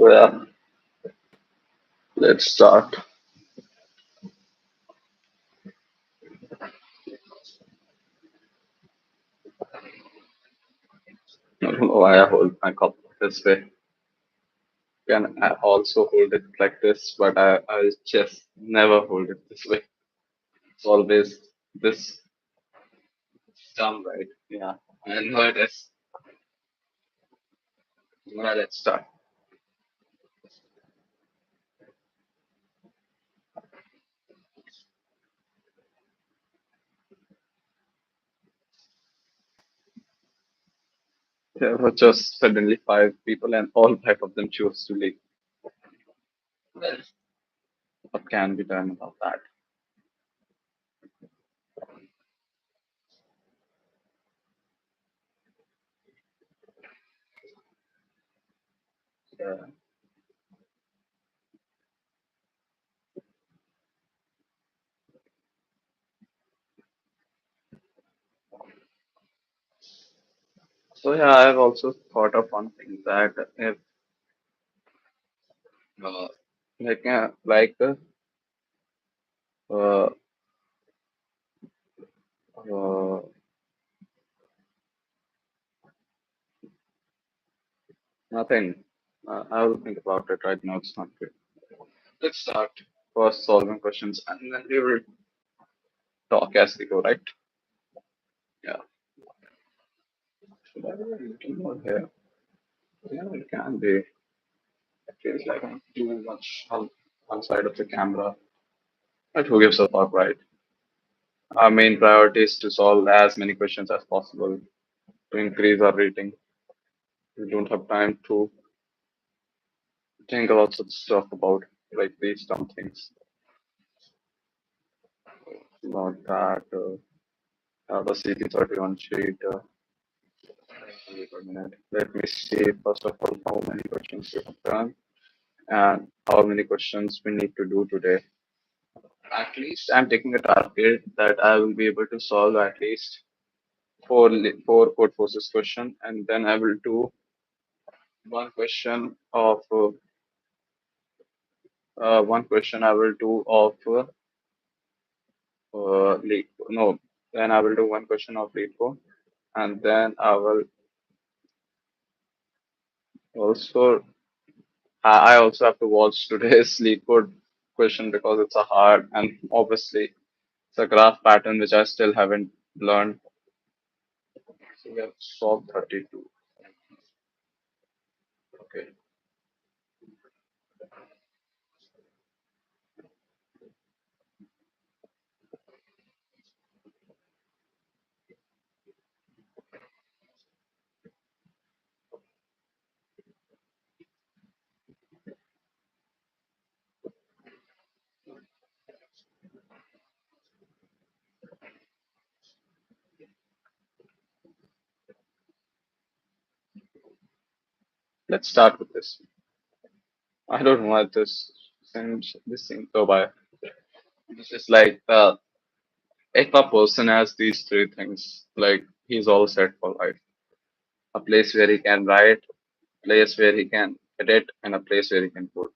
So yeah, let's start. I don't know why I hold my cup this way. Can I also hold it like this, but I just never hold it this way. It's always this dumb, right? Yeah, I know it is. Well, let's start. There were just suddenly five people, and all five of them chose to leave. Well, what can be done about that? Yeah. So yeah, I've also thought of one thing that if uh, uh, uh, nothing. I will think about it right now. It's not good. Let's start first solving questions and then we will talk as we go, right? Yeah. Should I do a little more here? Yeah, it can be. It feels like I'm too much on one side of the camera. But who gives a fuck, right? Our main priority is to solve as many questions as possible to increase our rating. We don't have time to think about such stuff about like these dumb things. About that, the CP31 sheet. Wait a minute. Let me see, first of all, how many questions we have done and how many questions we need to do today. At least I'm taking a target that I will be able to solve at least four code forces question, and then I will do one question of one question I will do of lead. No, then I will do one question of lead code, and then I will also I also have to watch today's lead code question because it's a hard and obviously it's a graph pattern which I still haven't learned. So we have solved 32. Okay, let's start with this. I don't know why this seems so by. This is like if a person has these three things, like he's all set for life. A place where he can write, place where he can edit, and a place where he can code.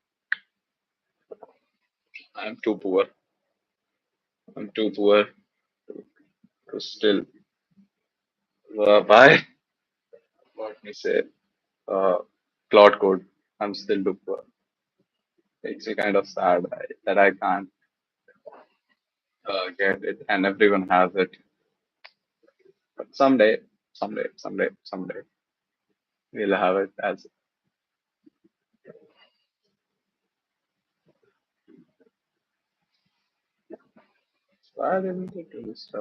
I'm too poor. I'm too poor to still buy what we say uh, cloud code. I'm still too poor. Makes me kind of sad that I can't get it, and everyone has it. But someday, we'll have it as. Why didn't it do this?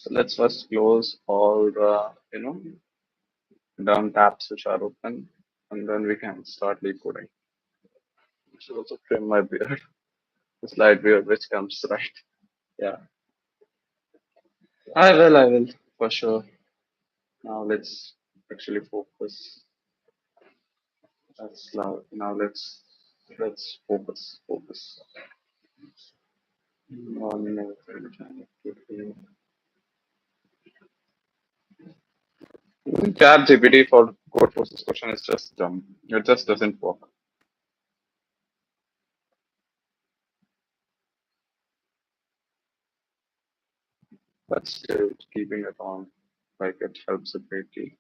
So let's first close all the, dumb tabs which are open, and then we can start decoding. I should also trim my beard, the slight beard which comes right. Yeah, I will, for sure. Now let's actually focus. That's loud. Now let's focus. On Chat GPT for code forces question is just dumb. It just doesn't work. But still, keeping it on, like it helps a great deal.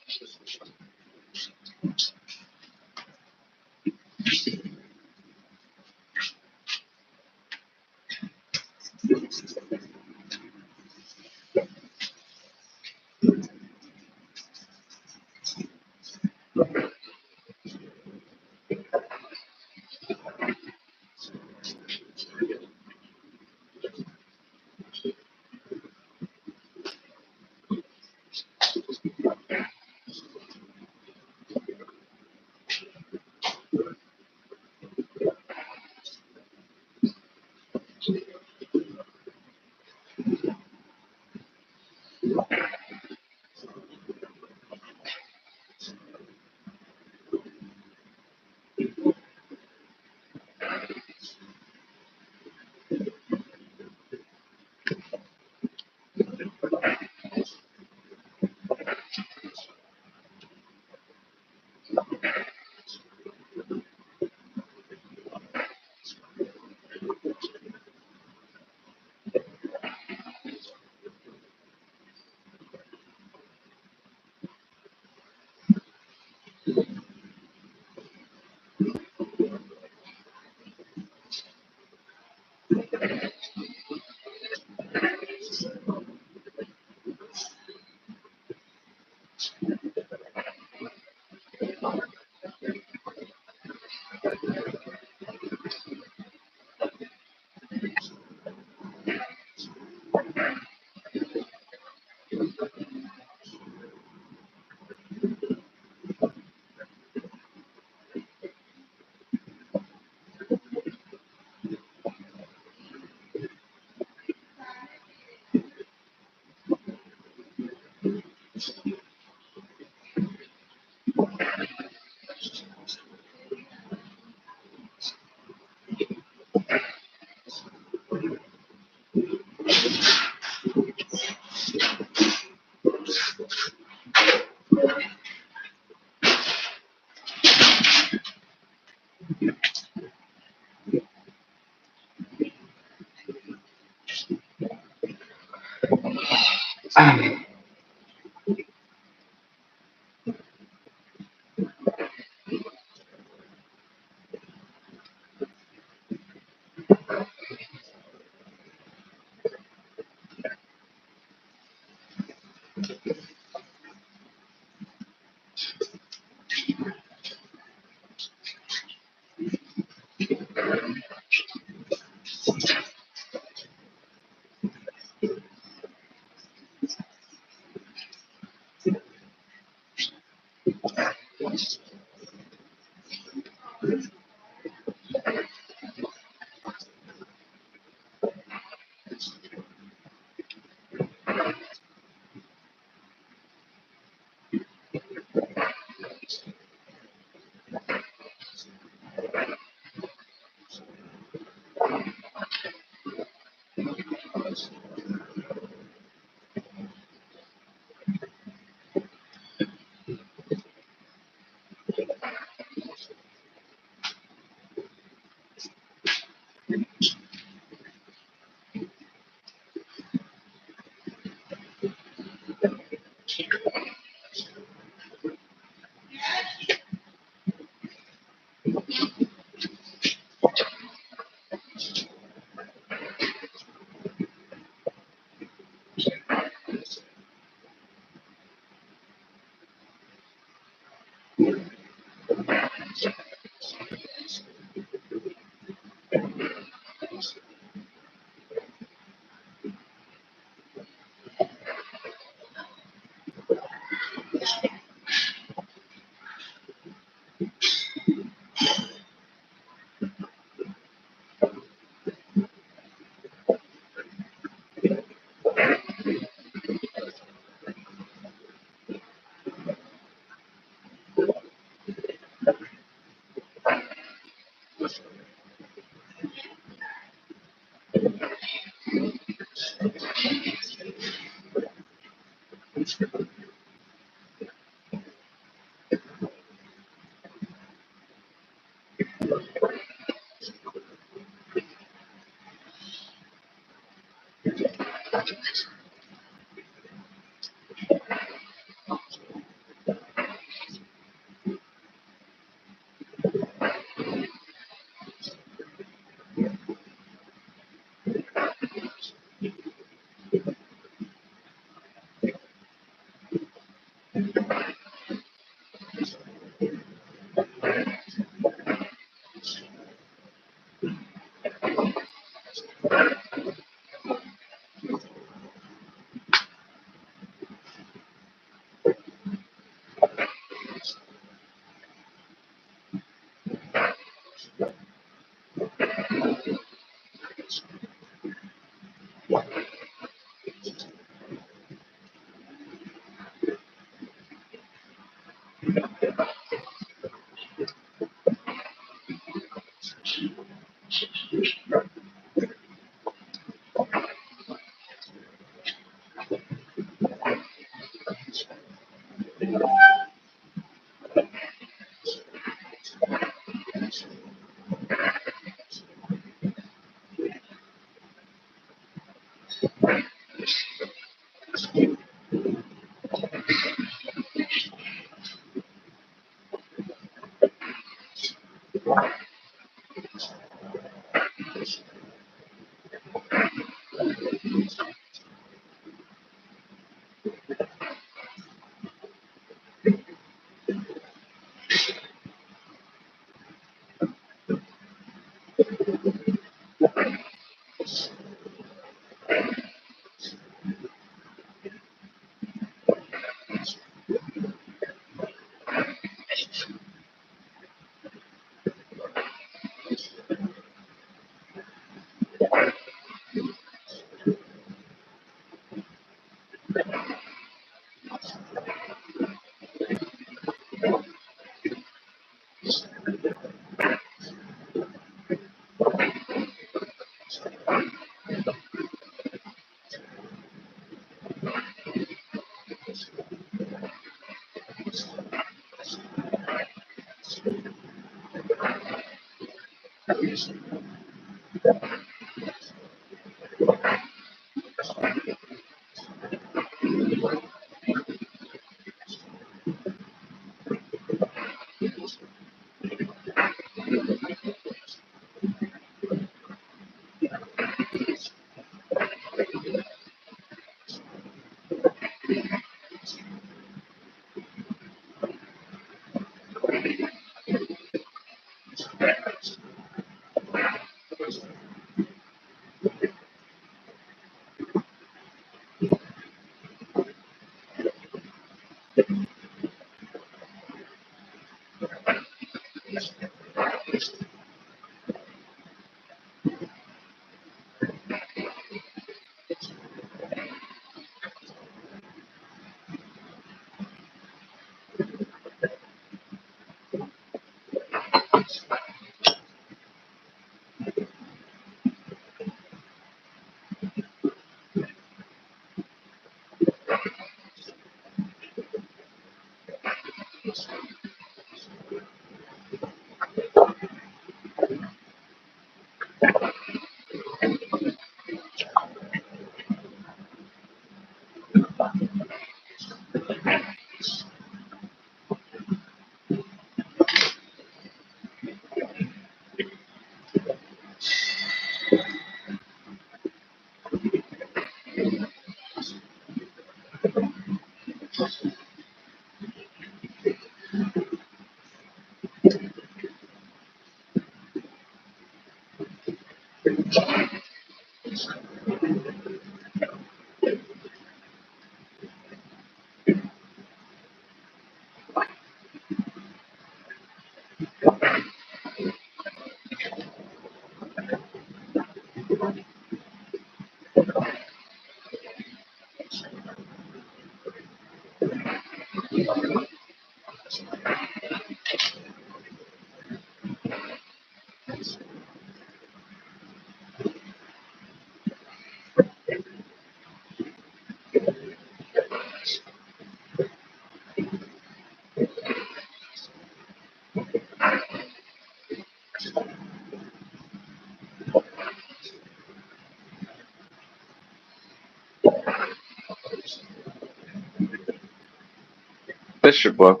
This should work.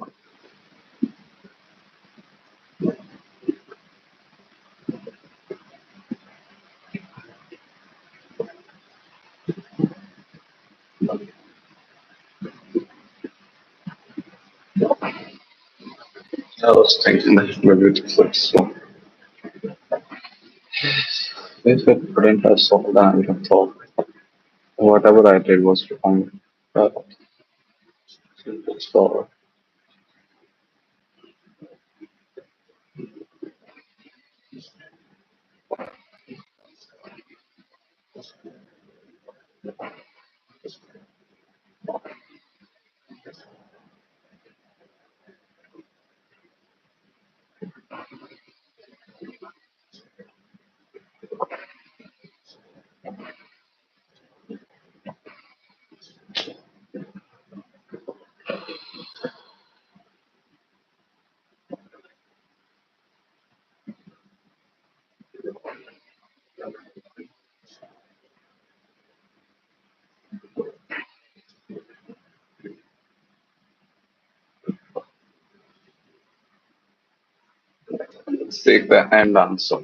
I was thinking that maybe it's like so. If it couldn't have solved, then I would have thought whatever I did was wrong. Uh, so let's take the end answer.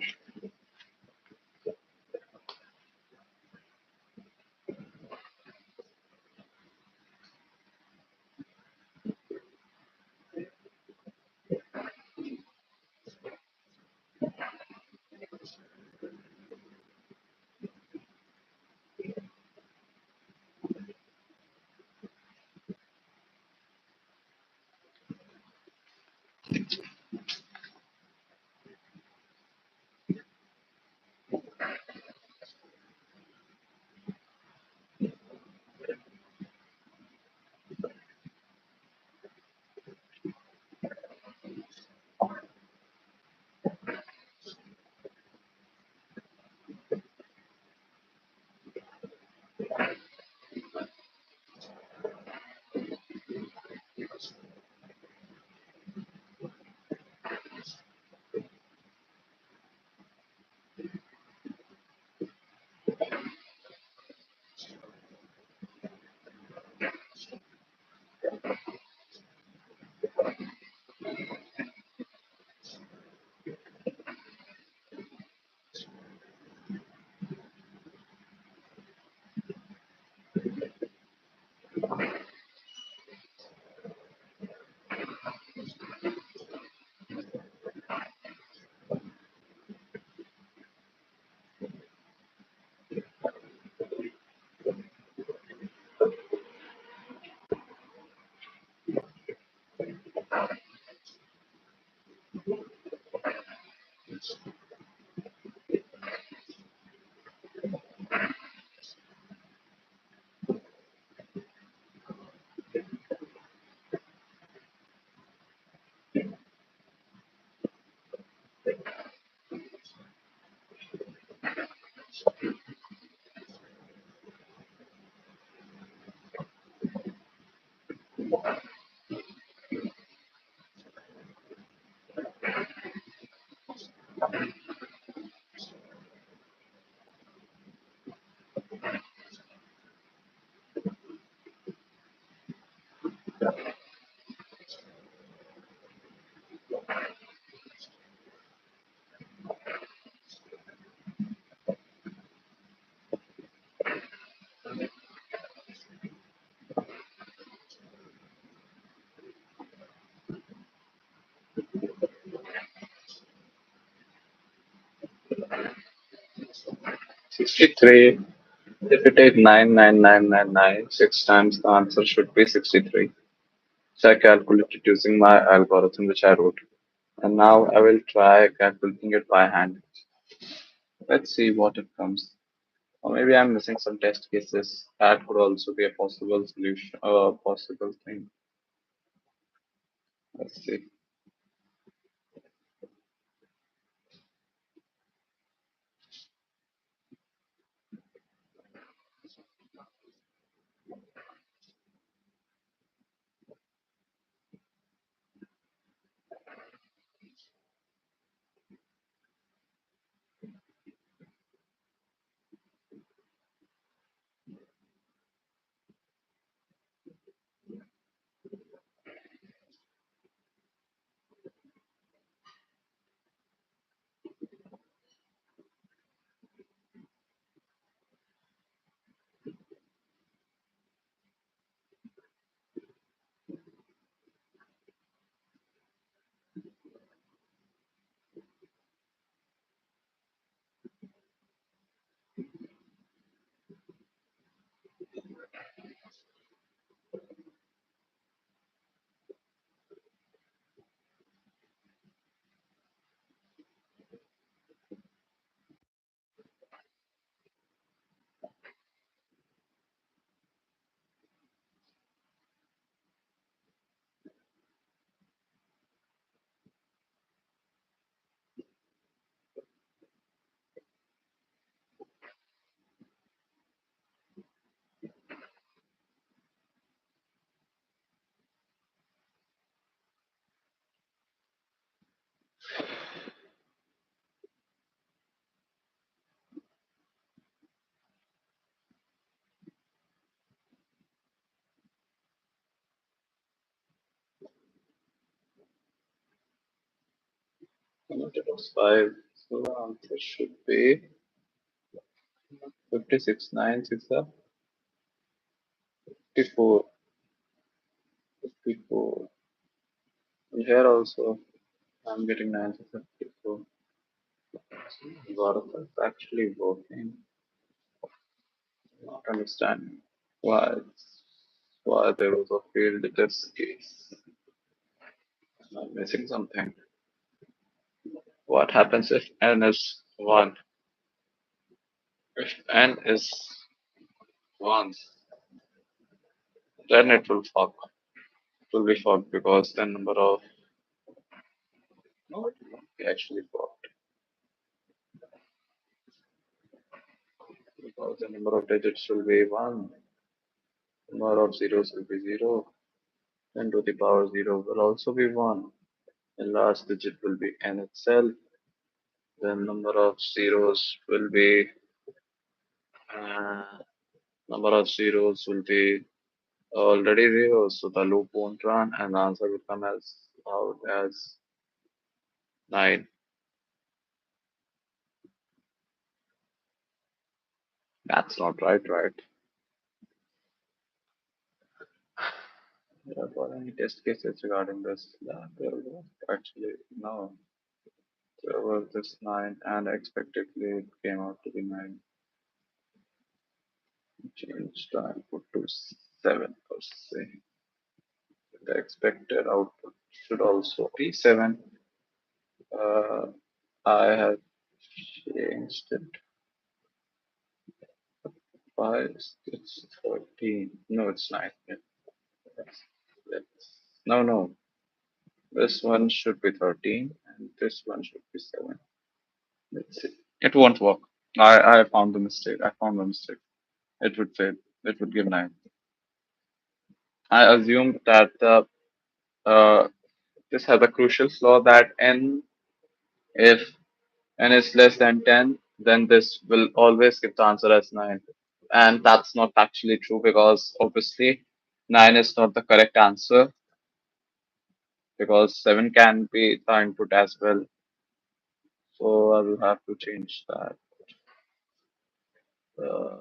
63. If you take 99999 six times, the answer should be 63. So I calculated using my algorithm which I wrote. And now I will try calculating it by hand. Let's see what it comes. Or maybe I'm missing some test cases. That could also be a possible solution, possible thing. Let's see. 5. So the answer should be 56. 9, 6, 54. 54. Here also, I'm getting 9, 6, 54. Bharat is actually working. Not understanding why there was a failed test case. I'm missing something. What happens if n is 1? If n is 1, then it will fuck. It will be fucked because the number of. No, it won't be actually fucked. Because the number of digits will be 1. Number of zeros will be 0. 10 to the power 0 will also be 1. The last digit will be n itself. The number of zeros will be uh, number of zeros will be already 0, so the loop won't run, and the answer will come as out as 9. That's not right, right? There were any test cases regarding this? Yeah, there was actually no. There was this 9, and expectedly it came out to be 9. Change time put to 7 per se. The expected output should also be 7. Uh, I have changed it. Why it's 14? No, it's 9. Yeah. No, no. This one should be 13 and this one should be 7. Let's see. It won't work. I found the mistake. I found the mistake. It would fail. It would give 9. I assumed that uh, this has a crucial flaw that n, if n is less than 10, then this will always give the answer as 9. And that's not actually true because obviously 9 is not the correct answer because 7 can be the input as well. So I will have to change that. Uh,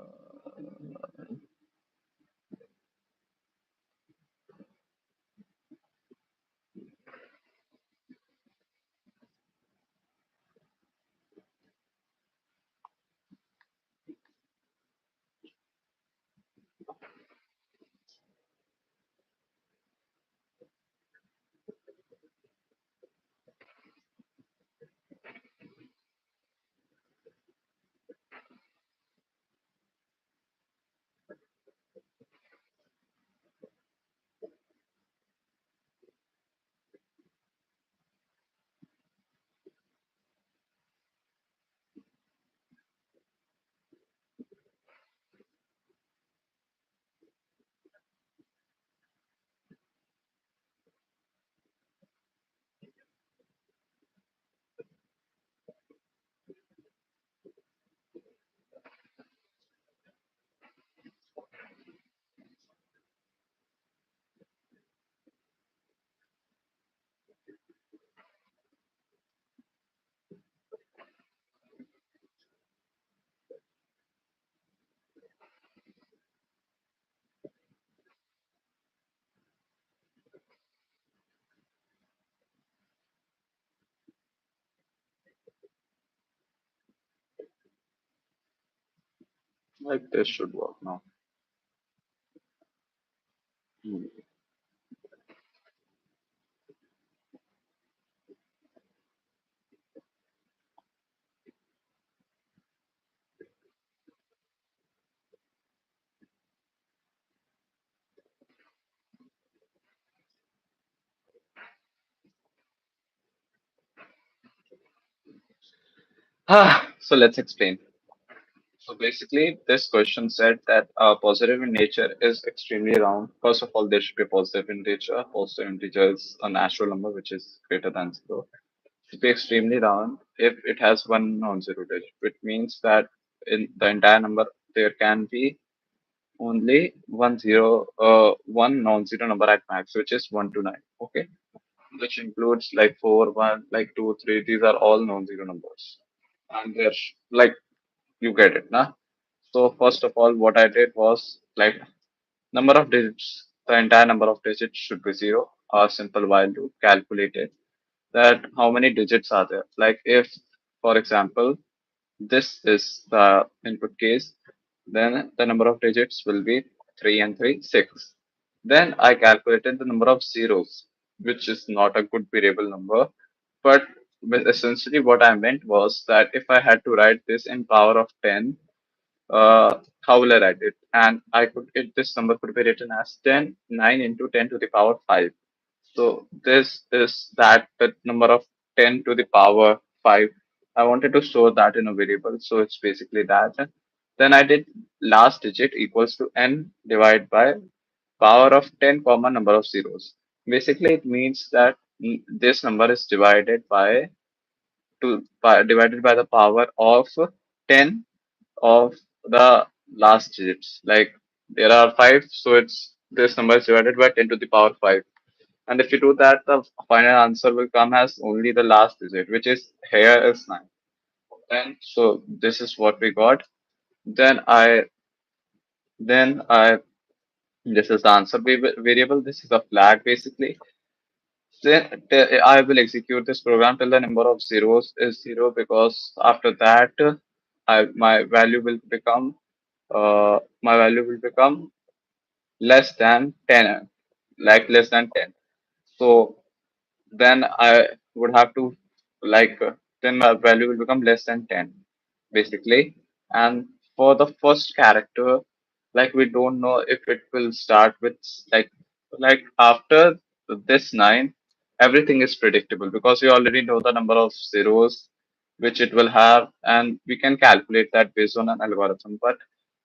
like this should work now. Hmm. So let's explain. So basically, this question said that positive in nature is extremely round. First of all, there should be positive integer. Positive integer is a natural number which is greater than 0. It should be extremely round if it has one non-zero digit, which means that in the entire number there can be only one non-zero number at max, which is 1 to 9. Okay, which includes like 4, 1, like 2, 3. These are all non-zero numbers, and they're like you get it, nah? So first of all, what I did was like number of digits. The entire number of digits should be 0. A simple while loop calculated that how many digits are there. Like if, for example, this is the input case, then the number of digits will be 3 and 3, 6. Then I calculated the number of zeros, which is not a good variable number. But essentially, what I meant was that if I had to write this in power of 10, how will I write it? And I could, this number could be written as 10, 9 into 10 to the power 5. So this is that the number of 10 to the power 5. I wanted to store that in a variable. So it's basically that. Then I did last digit equals to n divided by power of 10 comma number of zeros. Basically, it means that this number is divided by the power of 10 of the last digits. Like there are 5, so it's this number is divided by 10 to the power 5. And if you do that, the final answer will come as only the last digit, which is here is 9. And so this is what we got. Then I, this is the answer variable. This is a flag basically. Then I will execute this program till the number of zeros is 0 because after that, my value will become less than 10, like less than 10. So then I would have to like then our value will become less than 10, basically. And for the first character, like we don't know if it will start with like after this 9, everything is predictable because we already know the number of zeros which it will have, and we can calculate that based on an algorithm. But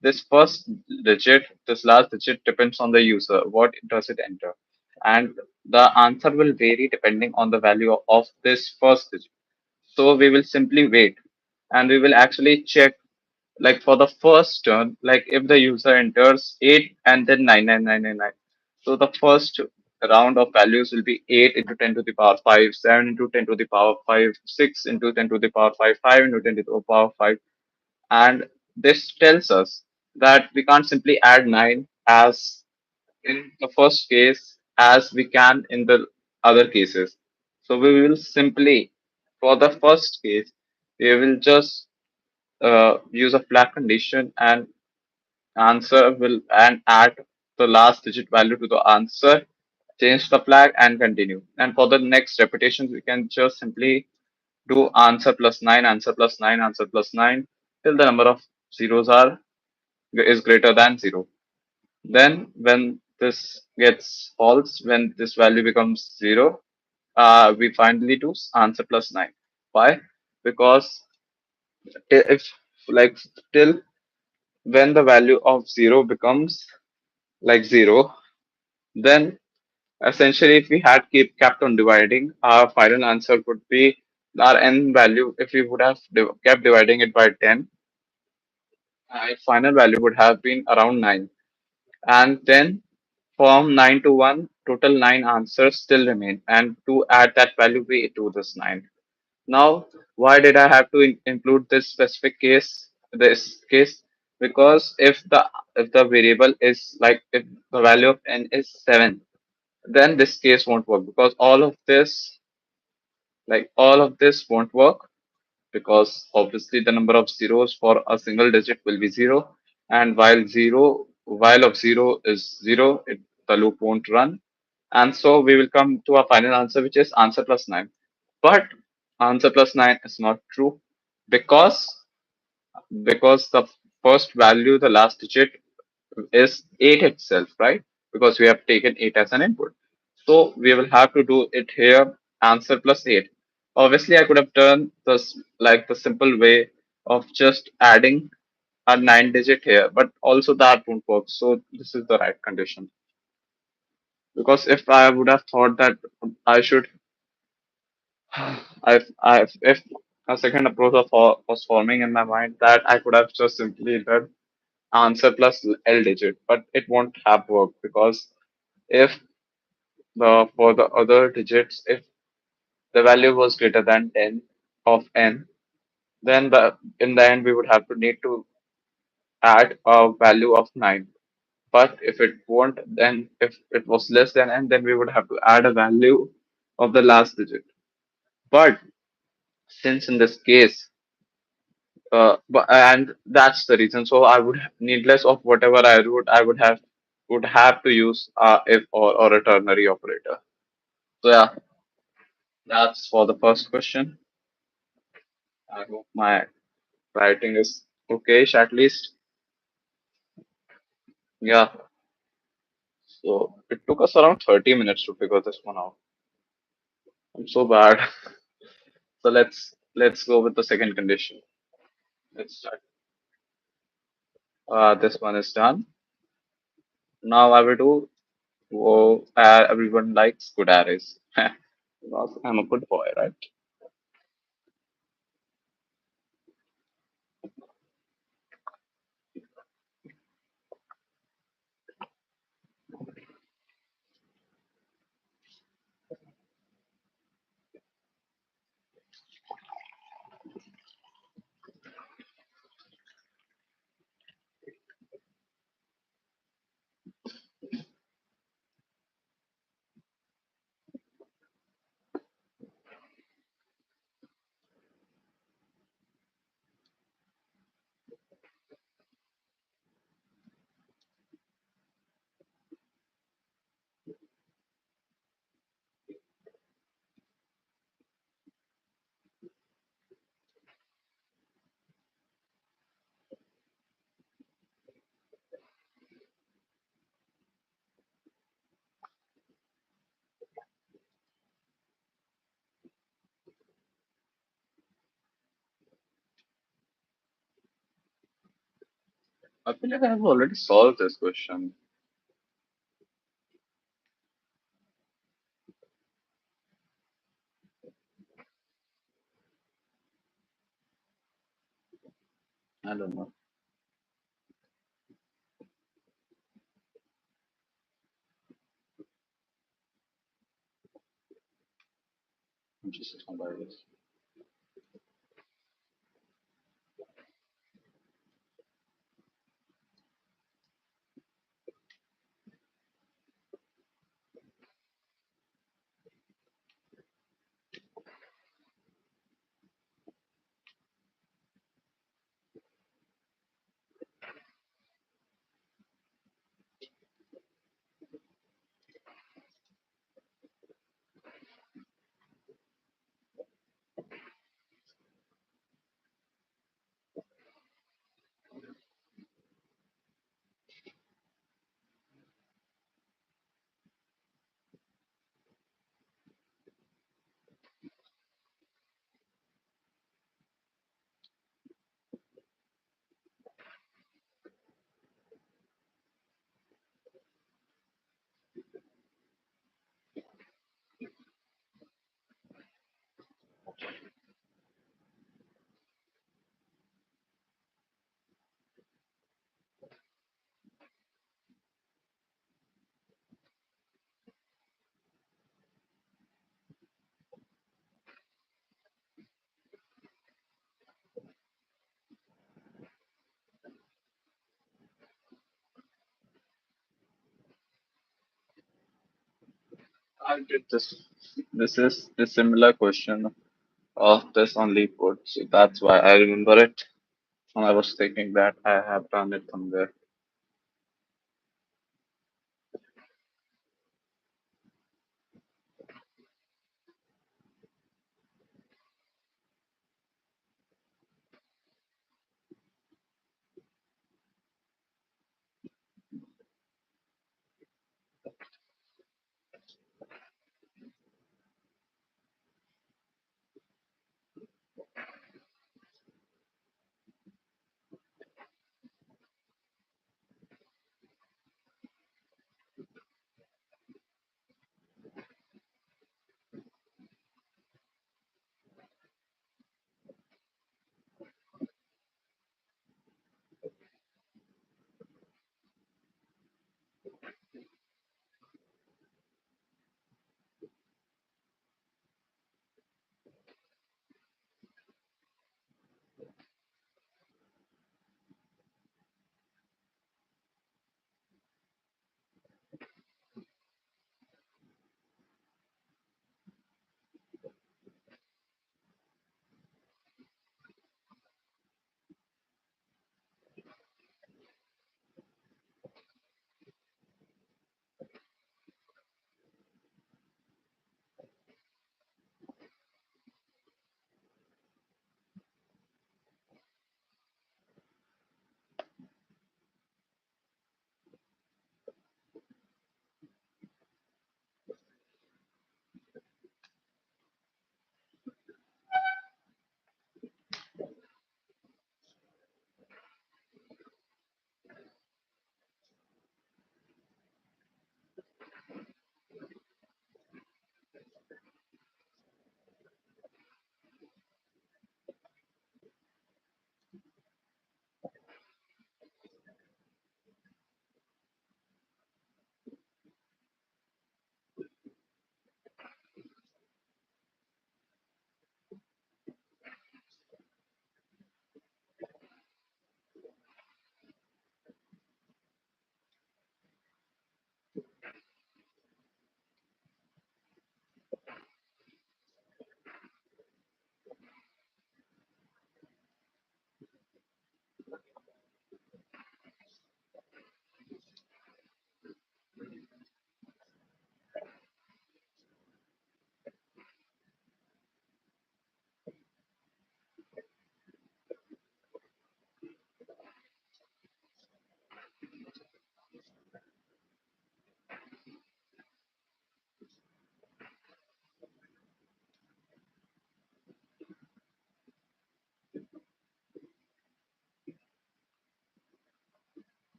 this first digit, this last digit depends on the user. What does it enter? And the answer will vary depending on the value of this first digit. So we will simply wait and we will actually check like for the first turn, like if the user enters 8 and then 99999. So the first round of values will be 8 into 10 to the power 5, 7 into 10 to the power 5, 6 into 10 to the power 5, 5 into 10 to the power 5. And this tells us that we can't simply add 9 as in the first case as we can in the other cases. So we will simply, for the first case, we will just use a flag condition and answer will and add the last digit value to the answer, change the flag and continue. And for the next repetitions, we can just simply do answer plus 9, answer plus 9, answer plus 9 till the number of zeros are is greater than 0. Then when this gets false, when this value becomes 0, we finally do answer plus 9. Why? Because if like till when the value of 0 becomes like 0, then essentially if we had kept on dividing, our final answer would be our n value. If we would have kept dividing it by 10, our final value would have been around 9. And then from 9 to 1, total 9 answers still remain. And to add that value, we do this 9. Now, why did I have to include this specific case, this case? Because if the variable is like if the value of n is 7, then this case won't work because all of this won't work because obviously the number of zeros for a single digit will be 0, and while of 0 is 0, the loop won't run. And so we will come to our final answer, which is answer plus 9. But answer plus 9 is not true because because the first value, the last digit, is 8 itself, right? Because we have taken 8 as an input. So we will have to do it here, answer plus 8. Obviously, I could have done this like the simple way of just adding a 9 digit here, but also that won't work. So this is the right condition. Because if I would have thought that I should, if a second approach was forming in my mind that I could have just simply done answer plus L digit, but it won't have worked because if the for the other digits, if the value was greater than 10 of n, then in the end we would have to need to add a value of 9. But if it won't, then if it was less than n, then we would have to add a value of the last digit. But since in this case, and that's the reason. So I would needless of whatever I would have to use if or a ternary operator. So yeah, that's for the first question. I hope my writing is okay, at least. Yeah. So it took us around 30 minutes to figure this one out. I'm so bad. So let's go with the second condition. Let's start. This one is done. Now I will do. Everyone likes good arrays. Because I'm a good boy, right? I feel like I've already solved this question. I don't know. I'm just somebody. I did this. This is the similar question of this only put. So that's why I remember it. And I was thinking that I have done it somewhere.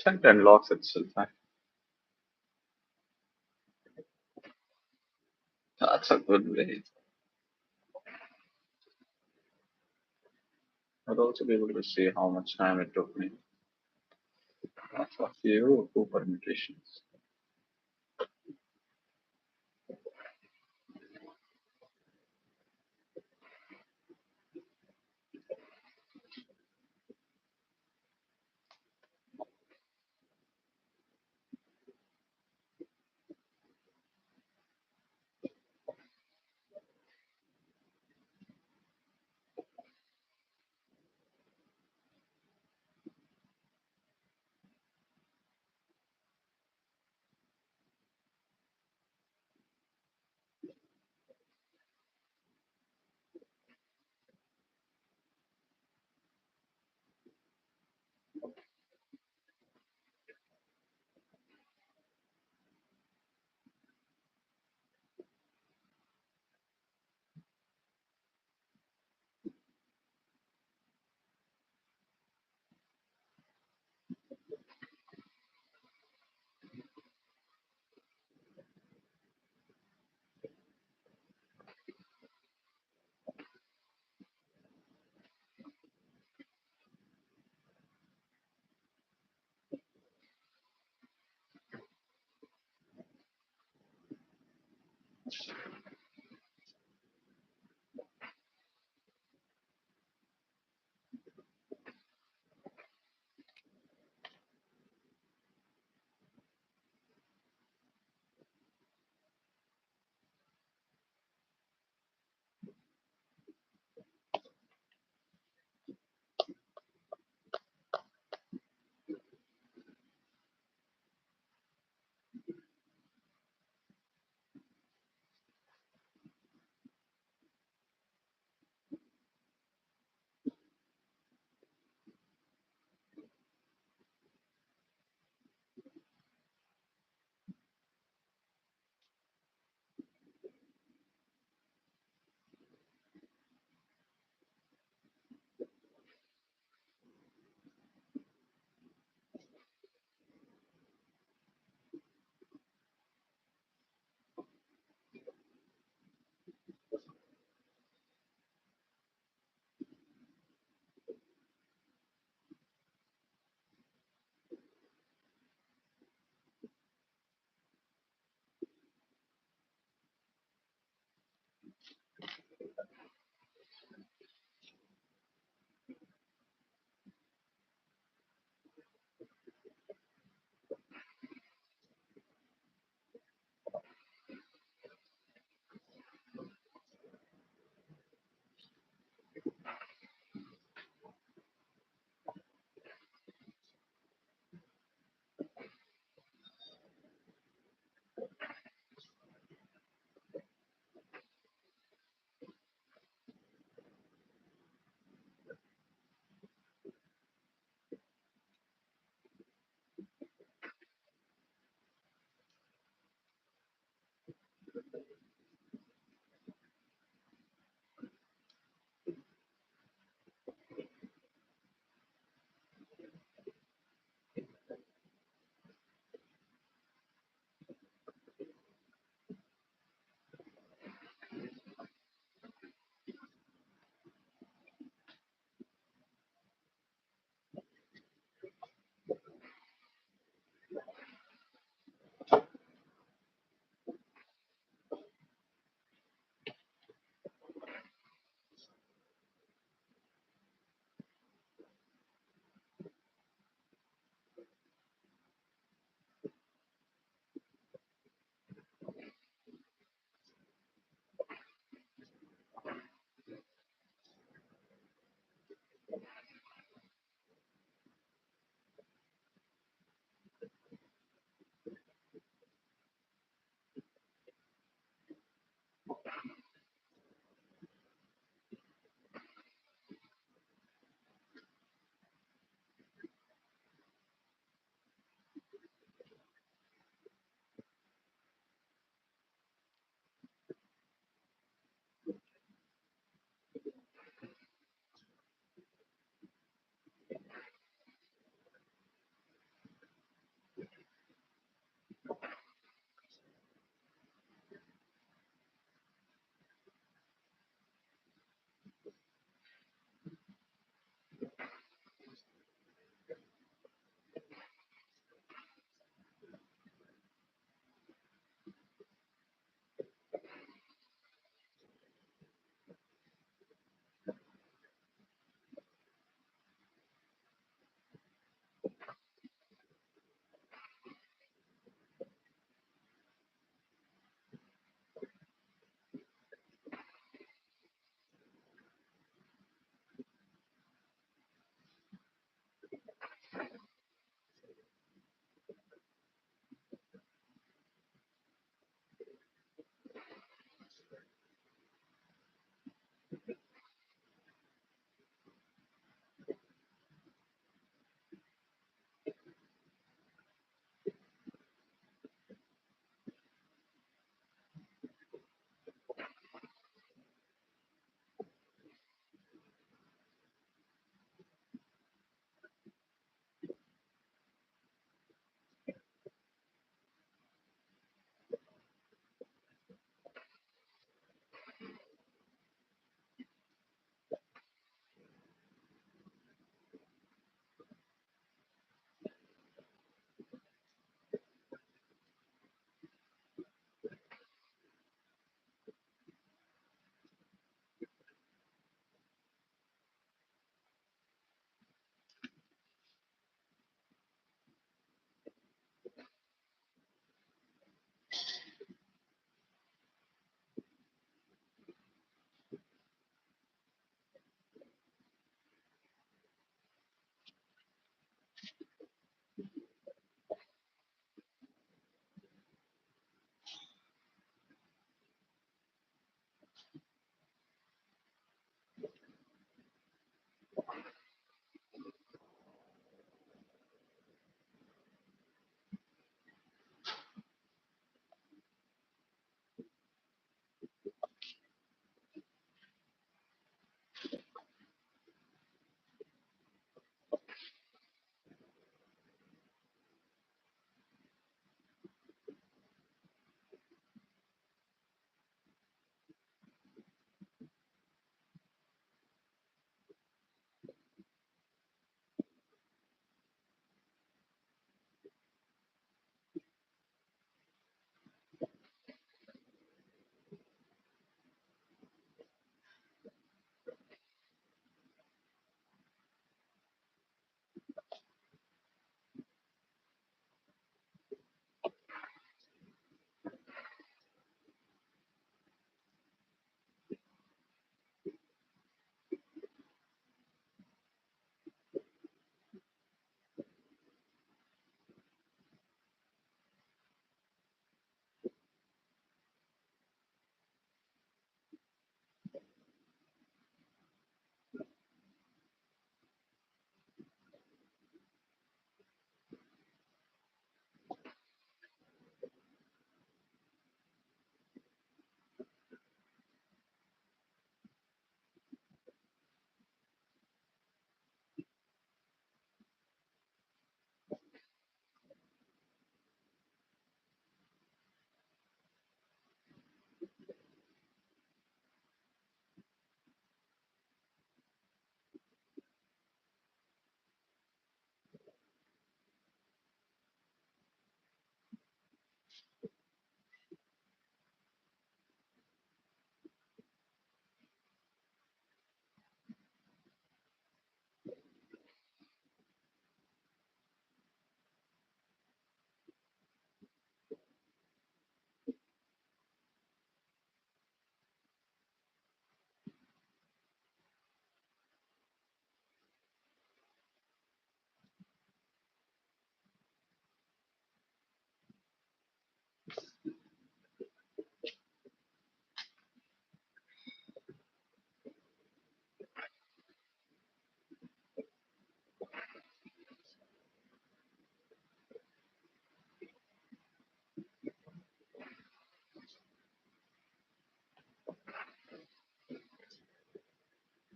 Chat unlocks itself. That's a good way. I'd also be able to see how much time it took me. That's a few permutations.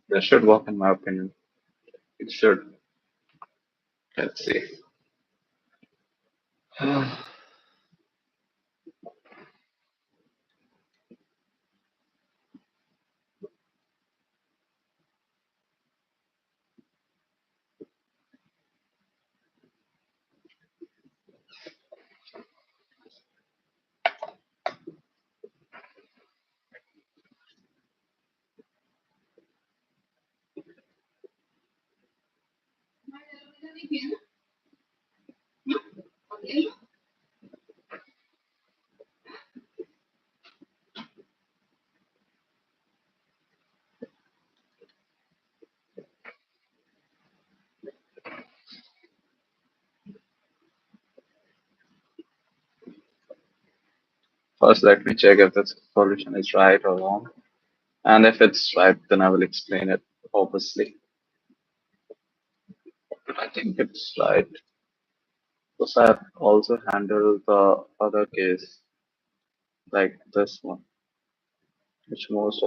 This should work in my opinion. It should. Let's see. First, let me check if the solution is right or wrong. And if it's right, then I will explain it, obviously. I think it's right. Because I've also handled the other case, like this one, which most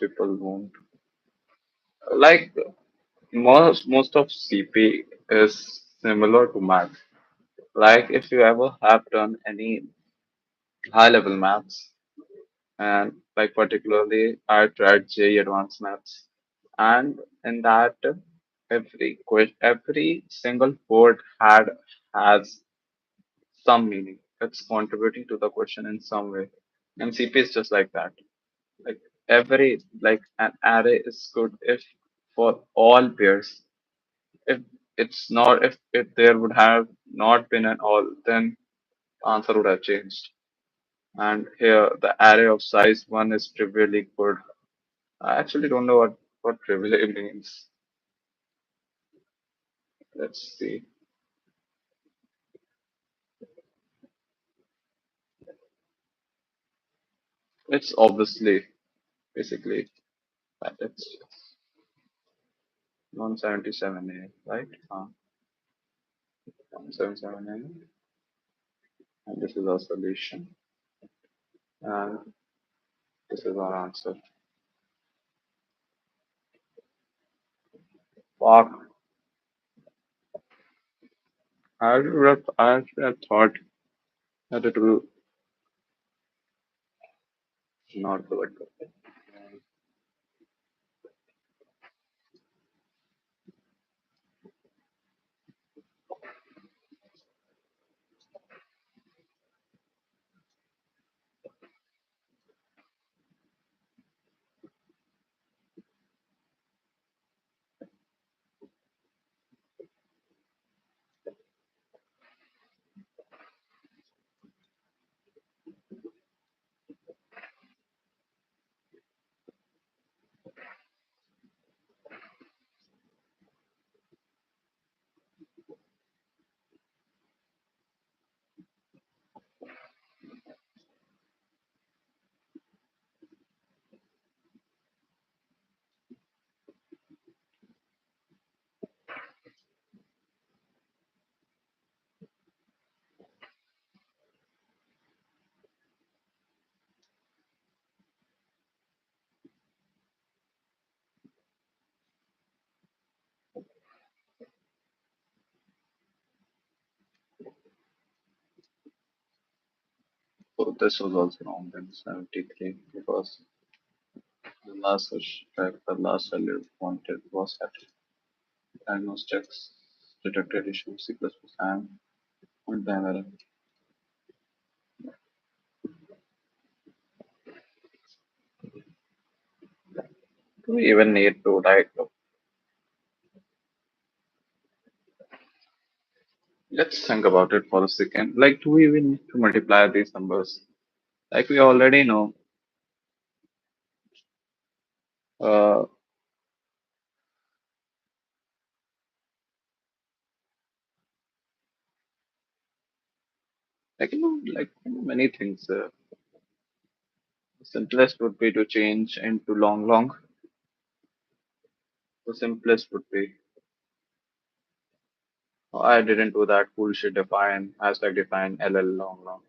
people won't. Like most of CP is similar to math. Like if you ever have done any high level maths, and like particularly I tried JEE Advanced Maths, and in that every single word has some meaning. It's contributing to the question in some way. And CP is just like that. Like like an array is good if for all pairs. If if there would have not been an all, then answer would have changed. And here the array of size one is trivially good. I actually don't know what trivially means. Let's see. It's obviously basically that it's 177A, right? 177A, and this is our solution, and this is our answer. Fuck. I should have thought that it will not be like that. So this was also wrong then 73 because the last value wanted was at diagnostics detected issue C++ and one-time error. Do we even need to like let's think about it for a second. Like, do we even need to multiply these numbers? Like we already know, uh, many things. The simplest would be to change into long long. The simplest would be. Oh, I didn't do that bullshit define hashtag define LL long long.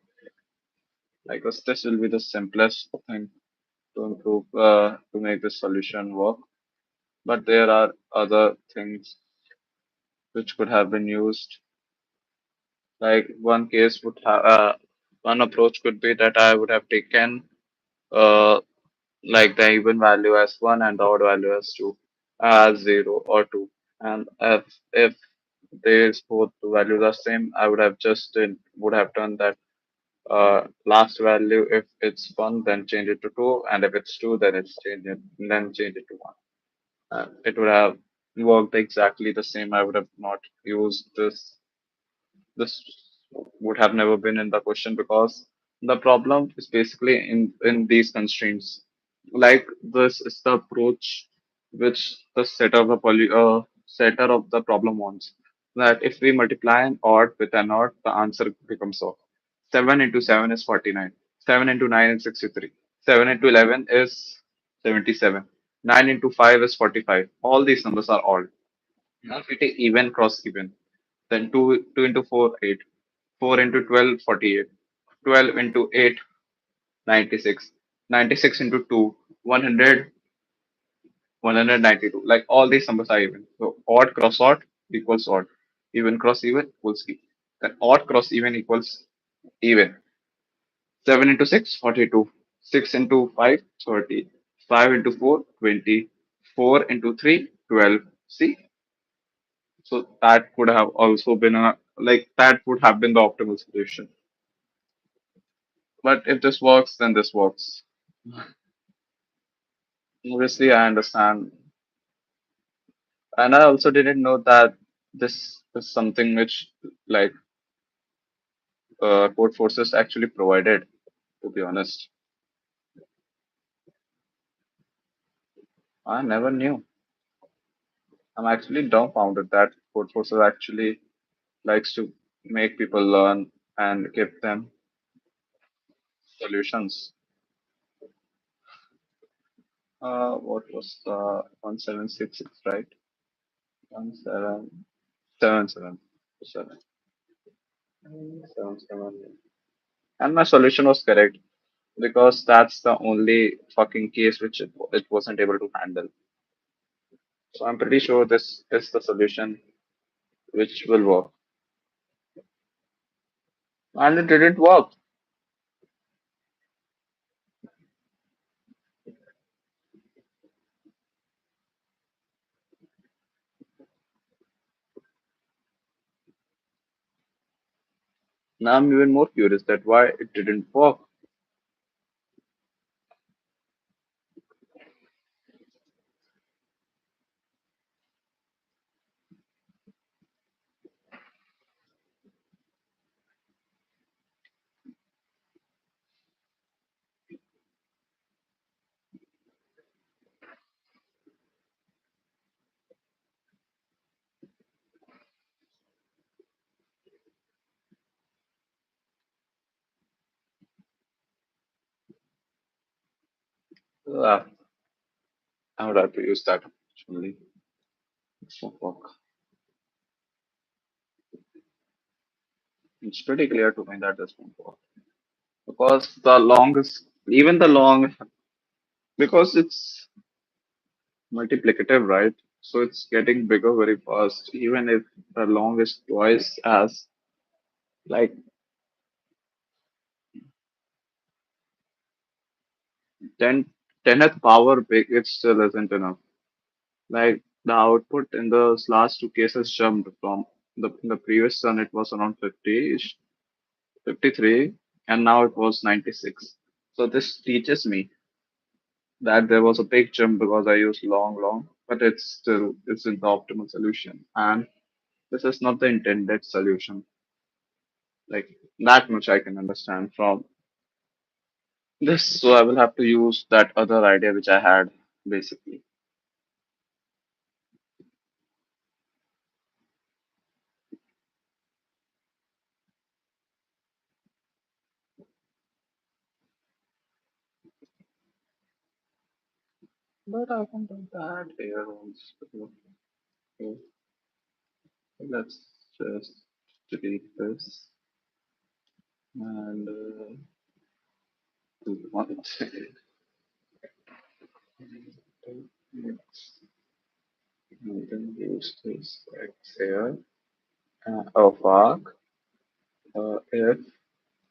Like this will be the simplest thing to improve to make the solution work. But there are other things which could have been used. Like one approach could be that I would have taken uh, like the even value as one and the odd value as two, as zero or two. And if these both values are same, I would have done that last value. If it's one, then change it to two, and if it's two, then change it to one. It would have worked exactly the same. I would have not used this would have never been in the question because the problem is basically in these constraints. Like this is the approach which the setter of the problem wants. That if we multiply an odd with an odd, the answer becomes odd. 7 into 7 is 49. 7 into 9 is 63. 7 into 11 is 77. 9 into 5 is 45. All these numbers are odd. Now if we take even cross even, then 2 into 4, 8. 4 into 12, 48. 12 into 8, 96. 96 into 2, 100, 192. Like all these numbers are even. So odd cross odd equals odd. Even cross even equals even. Then odd cross even equals even. 7 into 6, 42. 6 into 5, 30. 5 into 4, 20. 4 into 3, 12. See? So that could have also been that would have been the optimal solution. But if this works, then this works. Obviously, I understand. And I also didn't know that this is something which, like, Code Forces actually provided, to be honest. I never knew. I'm actually dumbfounded that Code Forces actually likes to make people learn and give them solutions. What was the 1766, right? 1777. 777. And my solution was correct because that's the only fucking case which it wasn't able to handle. So I'm pretty sure this is the solution which will work. And it didn't work. Now I'm even more curious that why it didn't work. Uh, I would have to use that actually. It won't work. It's pretty clear to me that this won't work. Because even the long, because it's multiplicative, right? So it's getting bigger very fast. Even if the long is twice as like 10, 10th power big, it still isn't enough. Like the output in the last two cases jumped from in the previous one it was around 50, 53, and now it was 96. So this teaches me that there was a big jump because I used long, but it's still isn't the optimal solution. And this is not the intended solution. Like that much I can understand from this. So I will have to use that other idea which I had basically. But I can do that here also. Okay, let's just delete this and do one thing. And then use this x here of arc if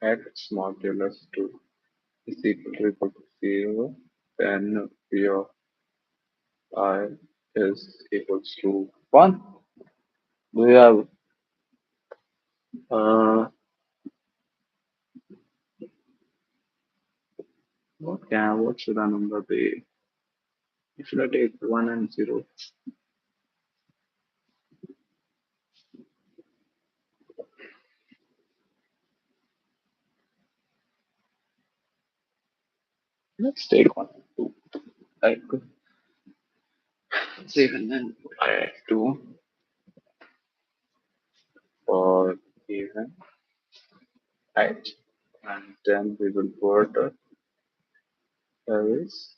x modulus 2 is equal to 0, then v of I is equals to 1. Do you have what should our number be? Should I take 1 and 0? Let's take 1 and 2. Like even then I 2 for even, right? And then we will put there is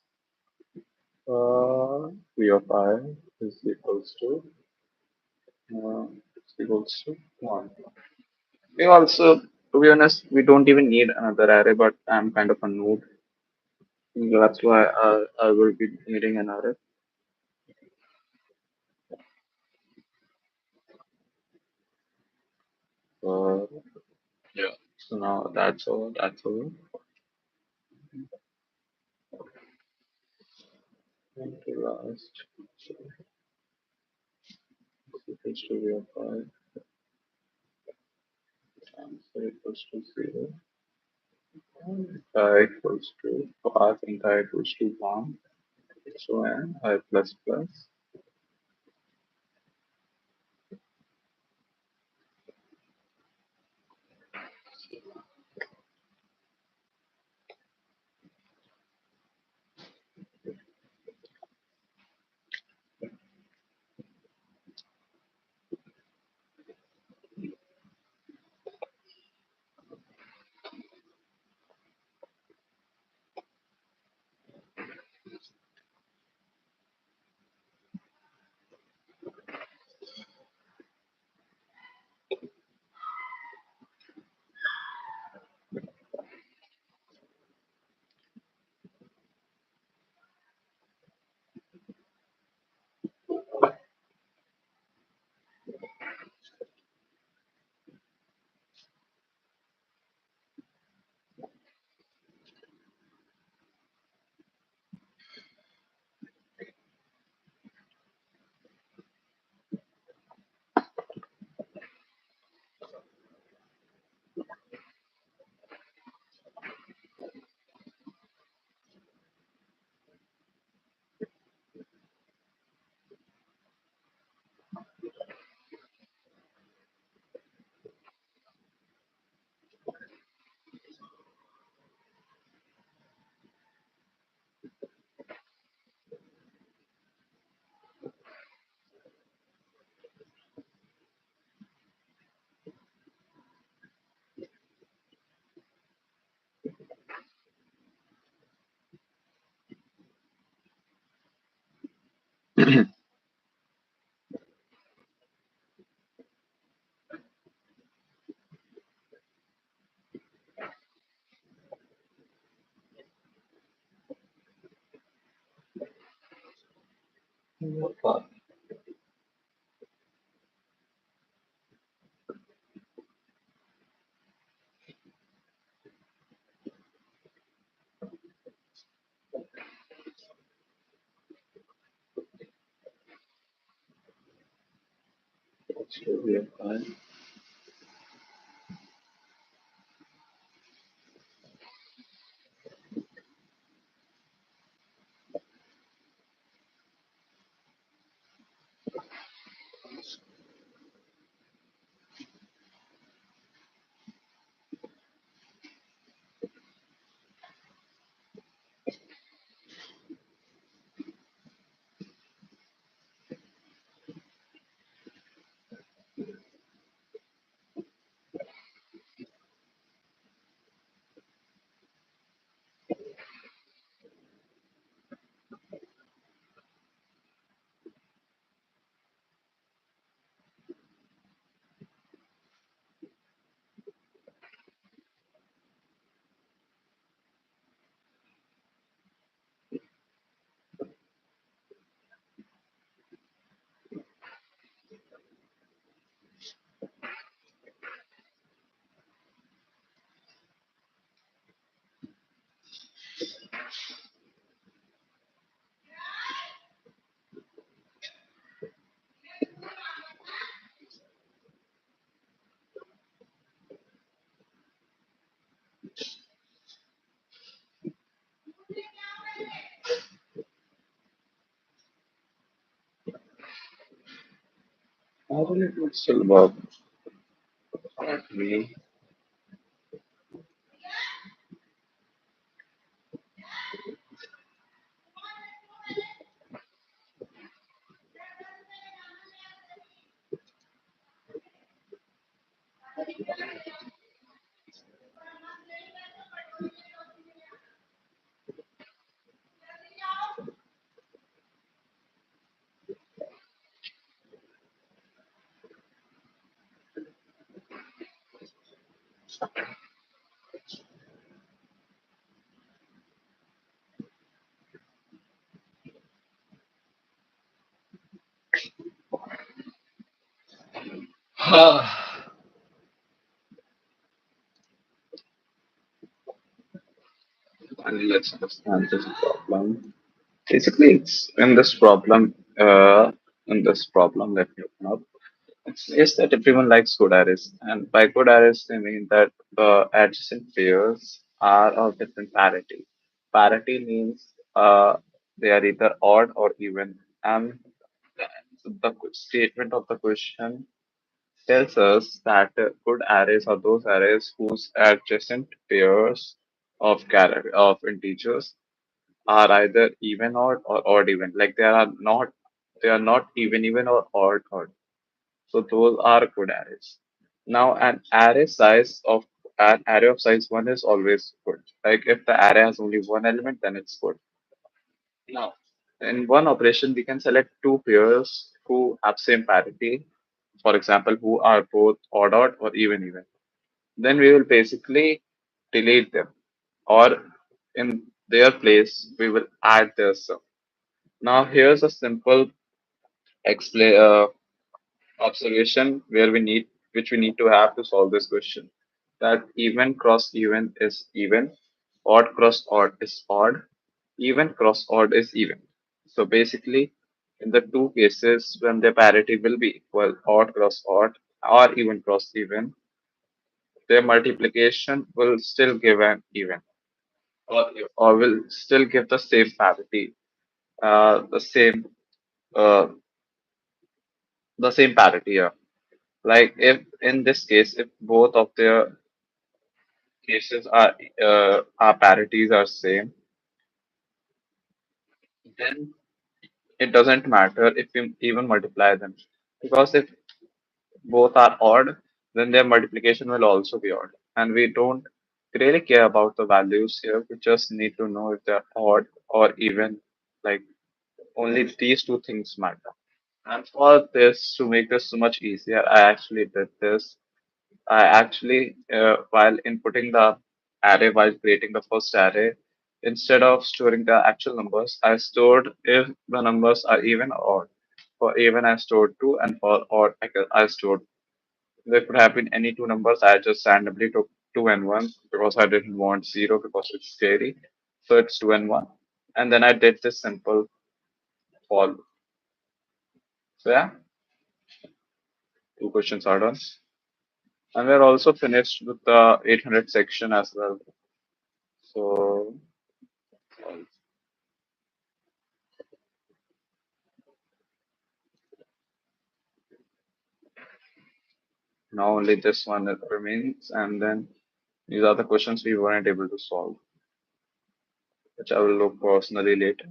v of I is uh, equals to 1. We also, to be honest, we don't even need another array, but I'm kind of a noob. That's why I will be needing an array. Uh, yeah. So now that's all. That's all. And the last so equals to v of I times equals to 0. I equals to I think I equals to 1. So n I plus plus. What should we apply? I really feel still about me. And let's understand this problem. Basically, it's in this problem, let me open up. It says that everyone likes good arrays, and by good arrays, they mean that the adjacent pairs are of different parity. Parity means they are either odd or even. And the statement of the question tells us that good arrays are those arrays whose adjacent pairs of integers are either even odd or odd even. Like they are not even or odd. So those are good arrays. Now an array of size one is always good. Like if the array has only one element, then it's good. Now in one operation we can select two pairs who have same parity. For example, who are both odd or even. Then we will basically delete them, or in their place we will add their sum. Now here's a simple explain observation which we need to have to solve this question. That even cross even is even, odd cross odd is odd, even cross odd is even. So basically, in the two cases when the parity will be equal, odd cross odd or even cross even, their multiplication will still give an even, or will still give the same parity, the uh, same parity. Yeah. Like if in this case, if both of their cases are parities are same, then it doesn't matter if you even multiply them, because if both are odd, then their multiplication will also be odd, and we don't really care about the values here. We just need to know if they're odd or even. Like only these two things matter. And for this, to make this so much easier, I actually did this. While inputting the array, while creating the first array, instead of storing the actual numbers, I stored if the numbers are even or odd. For even, I stored 2, and for odd, I stored. There could have been any two numbers. I just randomly took 2 and 1 because I didn't want 0 because it's scary. So it's 2 and 1. And then I did this simple for loop. So yeah, two questions are done. And we're also finished with the 800 section as well. So now only this one that remains, and then these are the questions we weren't able to solve, which I will look personally later.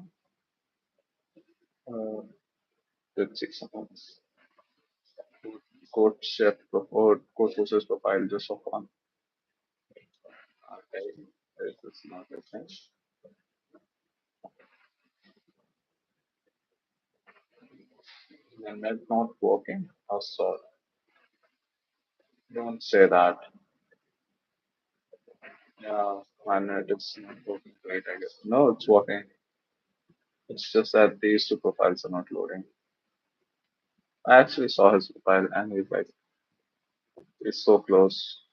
Uh, let's see some code process profile just for fun. Okay, this is not okay. And that's not working. Oh, sorry. Don't say that. Yeah, and it's not working great, I guess. No, it's working. It's just that these two profiles are not loading. I actually saw his profile and he's so close,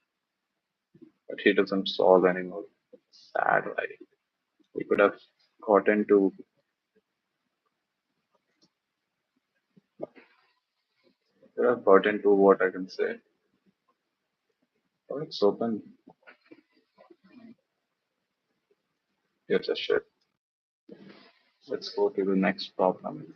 but he doesn't solve anymore. Sad, right? We could have gotten to what I can say. Oh, it's open. Yes, a shit. Let's go to the next problem.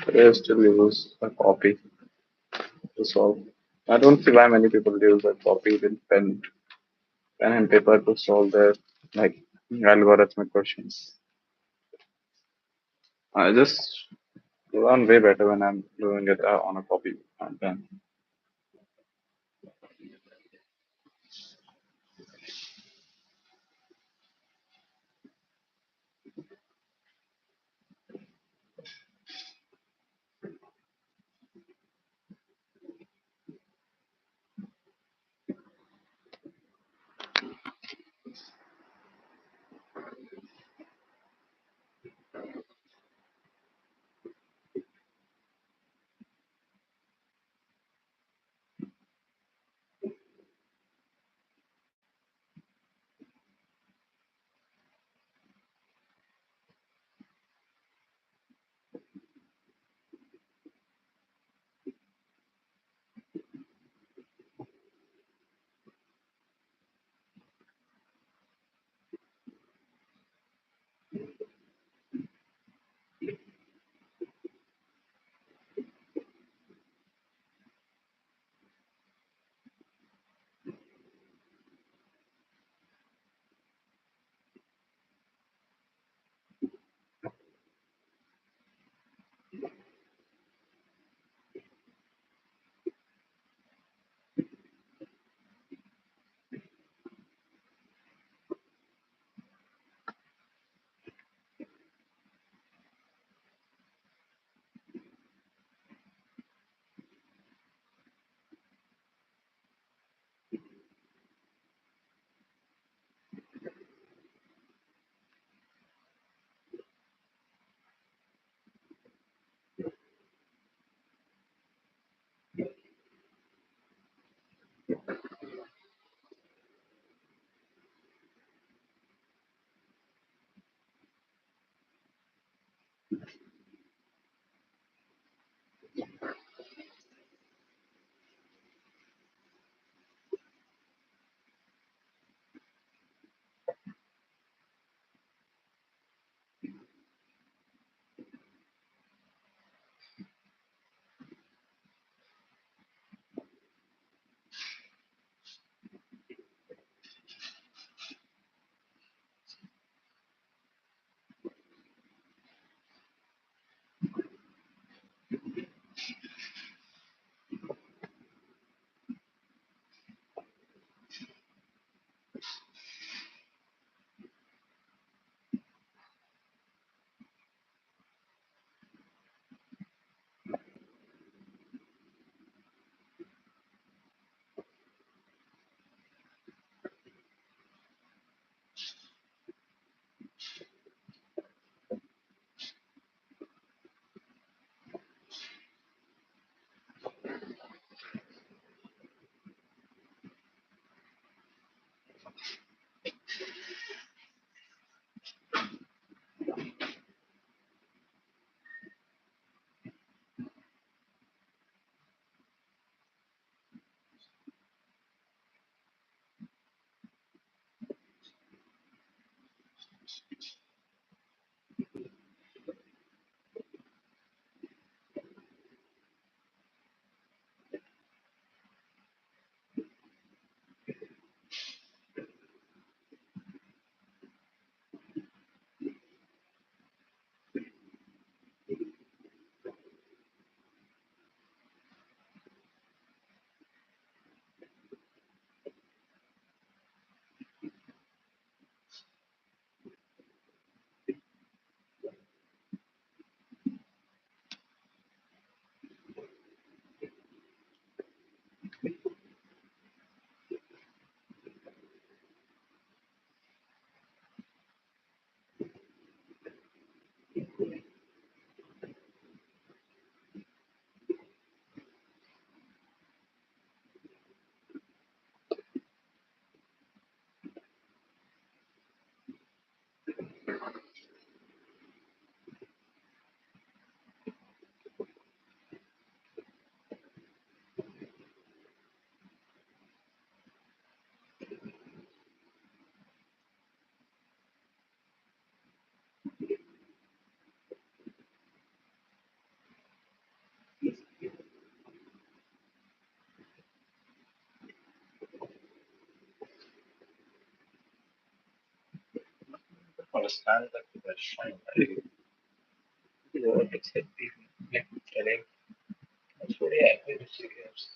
They still use a copy to solve. I don't see why many people use a copy with pen and paper to solve their like algorithmic questions. I just learn way better when I'm doing it on a copy and pen. understand the question. What exactly like telling? That's very agree with you. Yes.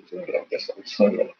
So I love this also a lot.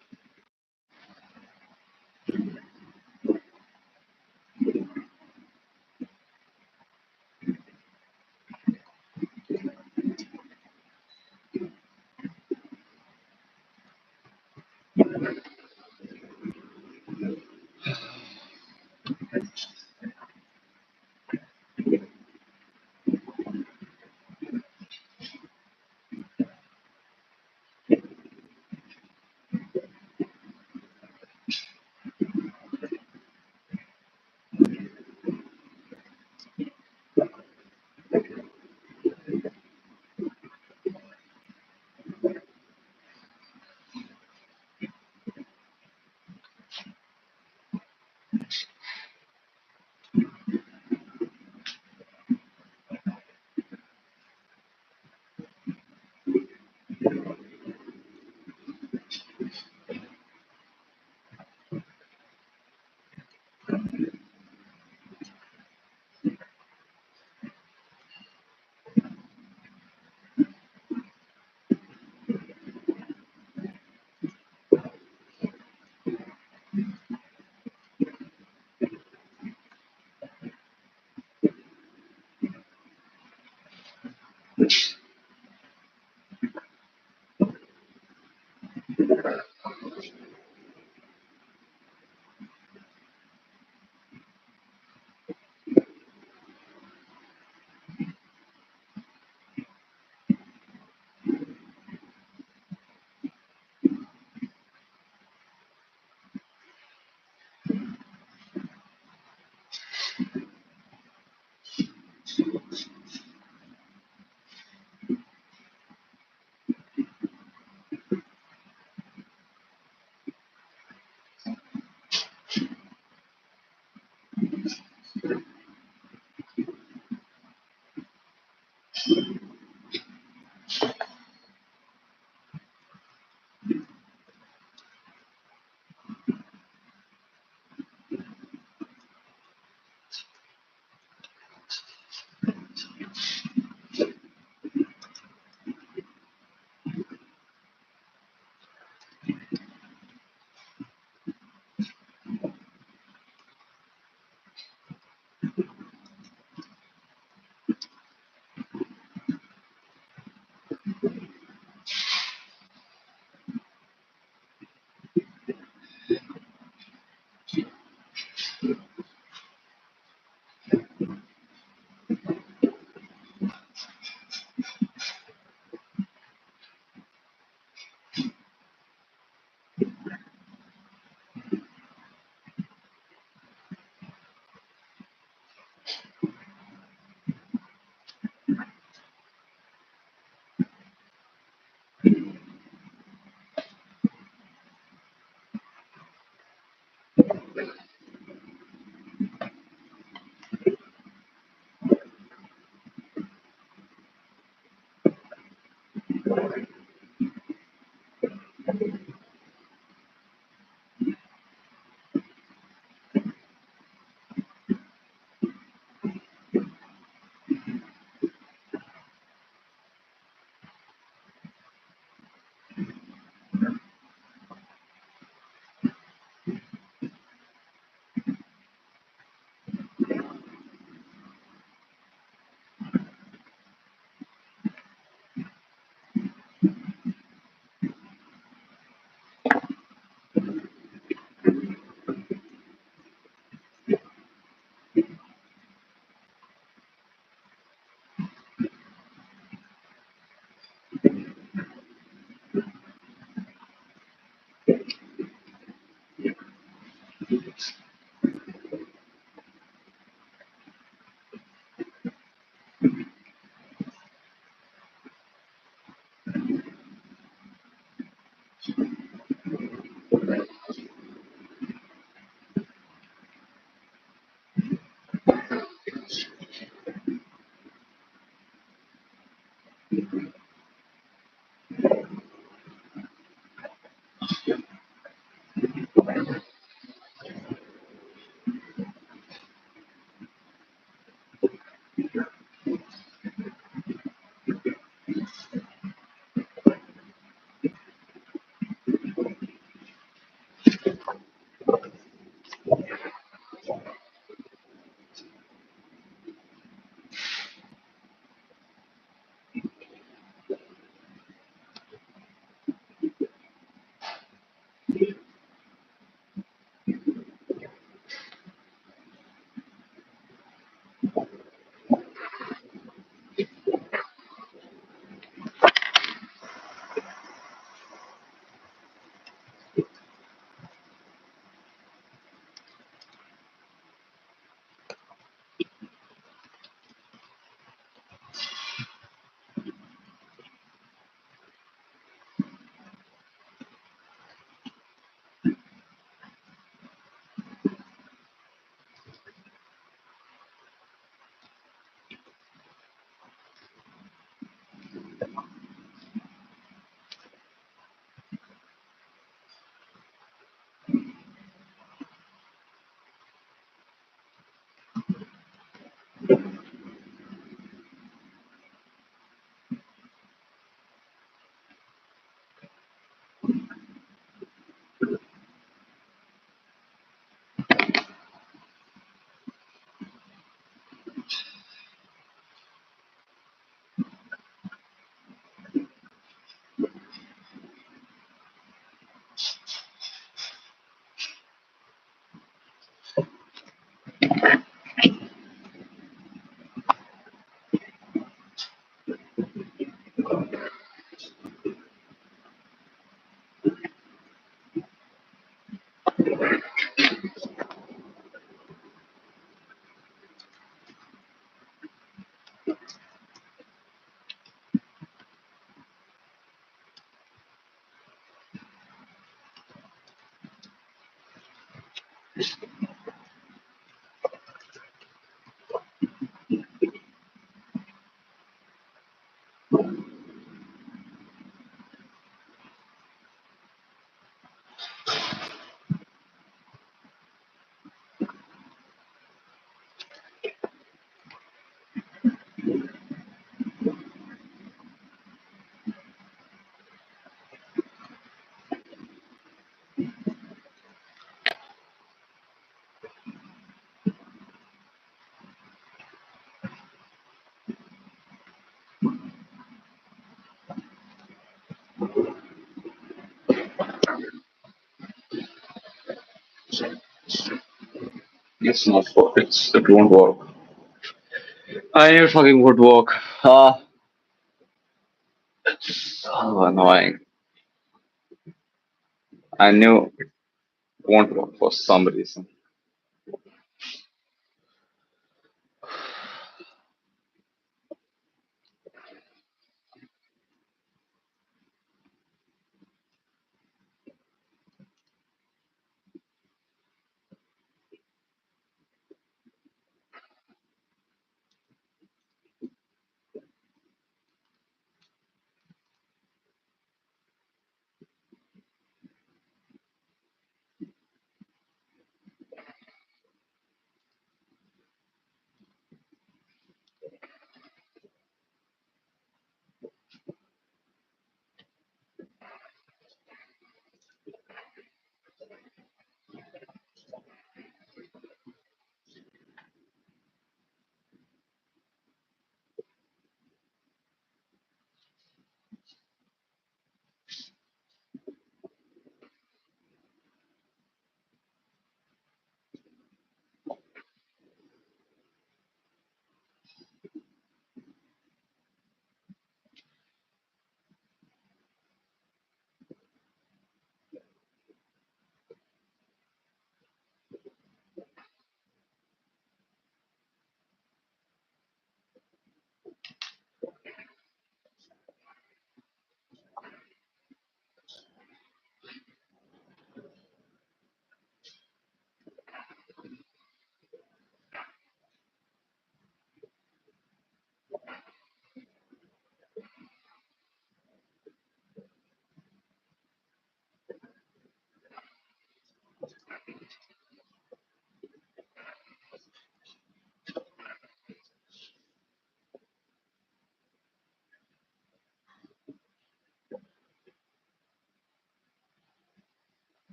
It's not work. It won't work. I knew it fucking would work. Ah, so annoying. I knew it won't work for some reason.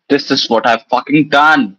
This is what I've fucking done.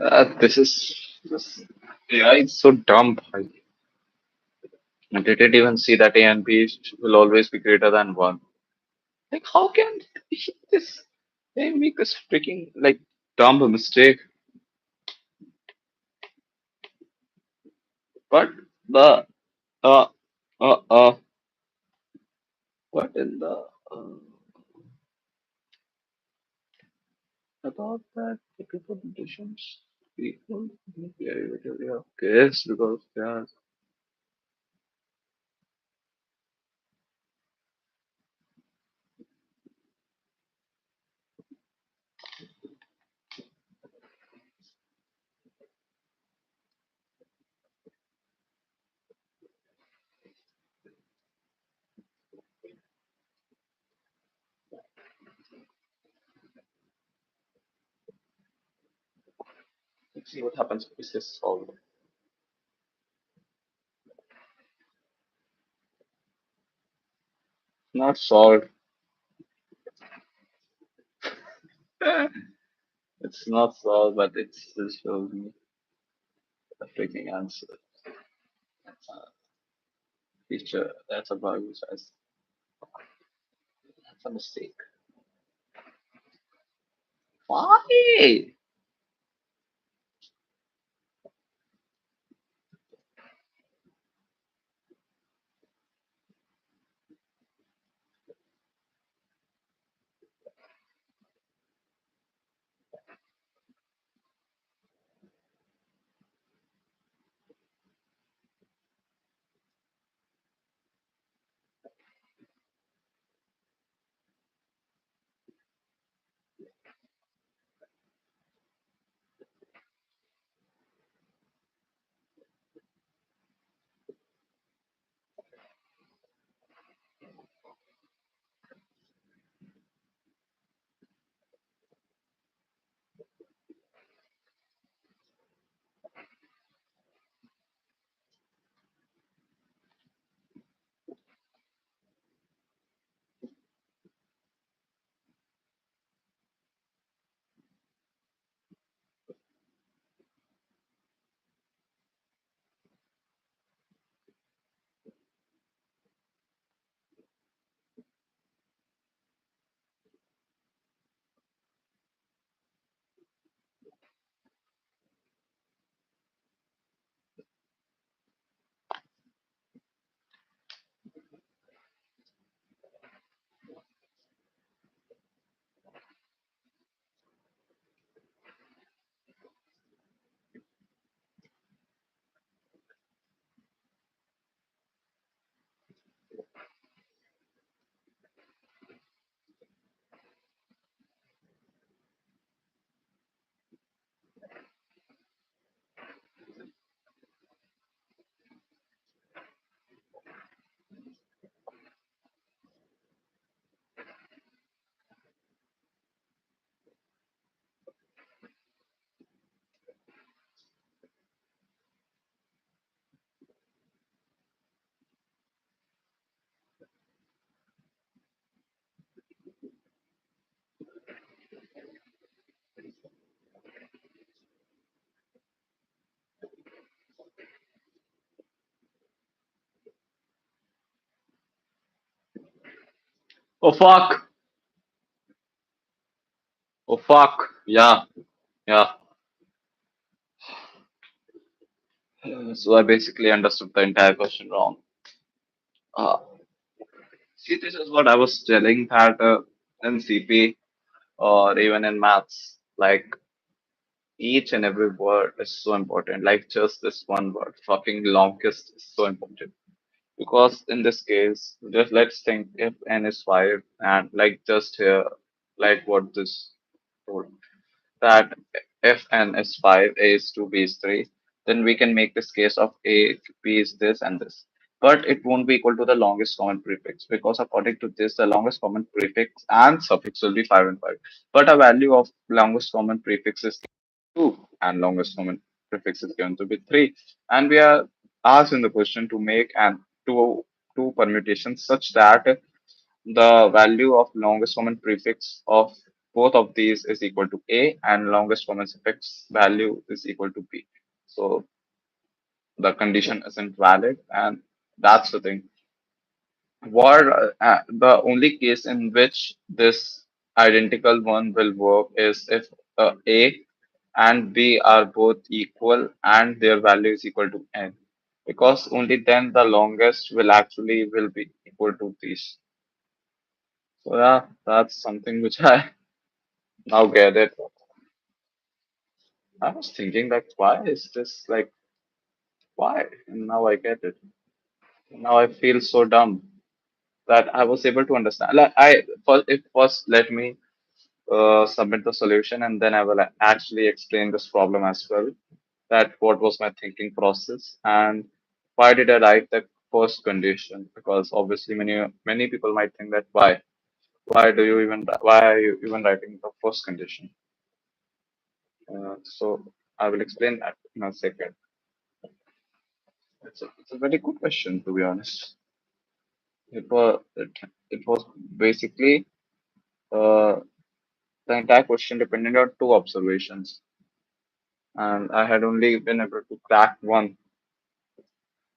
This AI is so dumb. I didn't even see that A and B will always be greater than one. Like, how can this they make this freaking like dumb mistake? But the uh uh uh what in the about that the people conditions people yeah guess because yeah. Let's see what happens if this is solved. Not solved. It's not solved, but it still shows me the freaking answer. That's a feature. That's a bug. That's a mistake. Why? Oh fuck! Oh fuck! Yeah, yeah. So I basically understood the entire question wrong. Uh, See, this is what I was telling that in CP or even in maths, like each and every word is so important. Like just this one word, fucking longest is so important. Because in this case, just let's think if n is 5 and like just here, like what this told, that if n is 5, a is 2, b is 3, then we can make this case of a, b is this and this. But it won't be equal to the longest common prefix because according to this, the longest common prefix and suffix will be 5 and 5. But a value of longest common prefix is 2 and longest common prefix is going to be 3. And we are asked in the question to make an two permutations such that the value of longest common prefix of both of these is equal to A and longest common suffix value is equal to B. So the condition isn't valid, and that's the thing. The only case in which this identical one will work is if A and B are both equal and their value is equal to n, because only then the longest will be equal to these. So yeah, that's something which I now get it. I was thinking like, why is this like, why? And now I get it. Now I feel so dumb that I was able to understand. Like first let me submit the solution, and then I will actually explain this problem as well. That what was my thinking process and why did I write the first condition? Because obviously many people might think that why are you even writing the first condition? So I will explain that in a second. It's a very good question, to be honest. It was basically uh, the entire question depended on two observations, and I had only been able to crack one.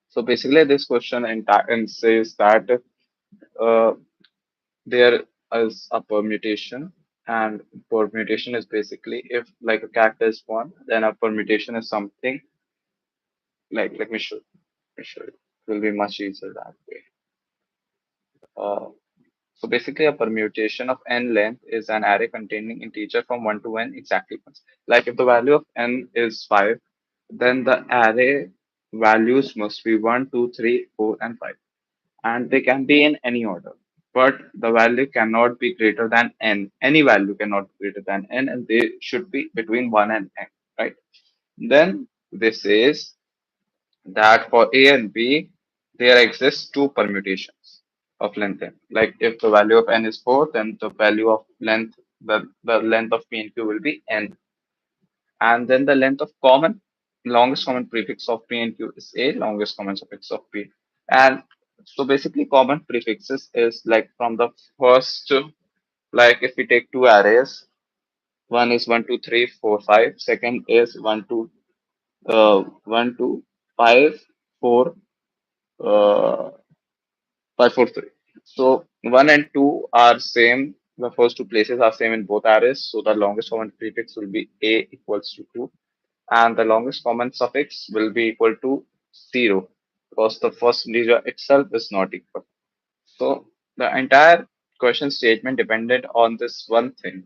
So basically, this question and says that uh, there is a permutation, and permutation is basically if like a character is one, then a permutation is something like let me show you. It will be much easier that way. Uh, so basically, a permutation of n length is an array containing integer from 1 to n exactly once. Like if the value of n is 5, then the array values must be 1, 2, 3, 4, and 5. And they can be in any order. But the value cannot be greater than n. Any value cannot be greater than n, and they should be between 1 and n, right? Then this says that for A and B, there exists two permutations of length n. Like if the value of n is 4, then the value of the length of P and Q will be n. And then the length of longest common prefix of P and Q is A, longest common suffix of P. And so basically common prefixes is like from the first, like if we take two arrays, one is 1, 2, 3, 4, 5, second is 1, 2, 5, 4, 5, 4, 3. So 1 and 2 are same. The first two places are same in both arrays. So the longest common prefix will be A equals to 2, and the longest common suffix will be equal to 0 because the first integer itself is not equal. So the entire question statement depended on this one thing,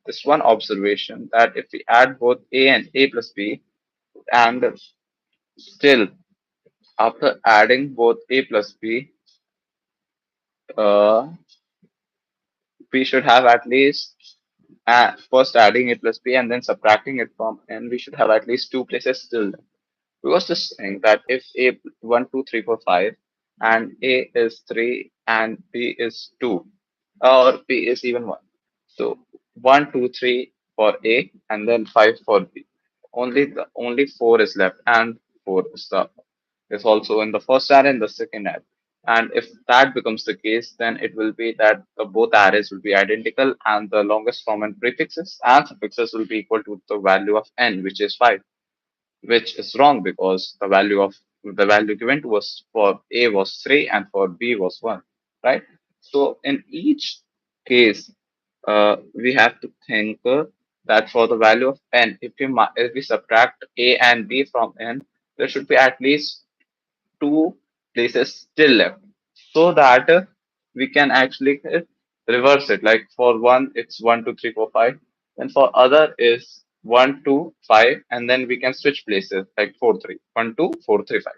this one observation that if we add both A and A plus B, and still after adding both A plus B, uh, we should have at least first adding A plus B and then subtracting it from N, we should have at least two places still. Because this thing that if A 1, 2, 3, 4, 5 and A is 3 and B is 2 or B is even 1. So 1, 2, 3 for A and then 5 for B. Only 4 is left and 4 is also in the first array and the second array. And if that becomes the case, then it will be that the both arrays will be identical and the longest common prefixes and suffixes will be equal to the value of n, which is 5, which is wrong because the value given to us for A was 3 and for B was 1, right? So in each case, we have to think that for the value of n, if we subtract A and B from n, there should be at least two places still left so that we can actually reverse it. Like for one, it's 1, 2, 3, 4, 5, and for other is 1, 2, 5, and then we can switch places like 4, 3, 1, 2, 4, 3, 5.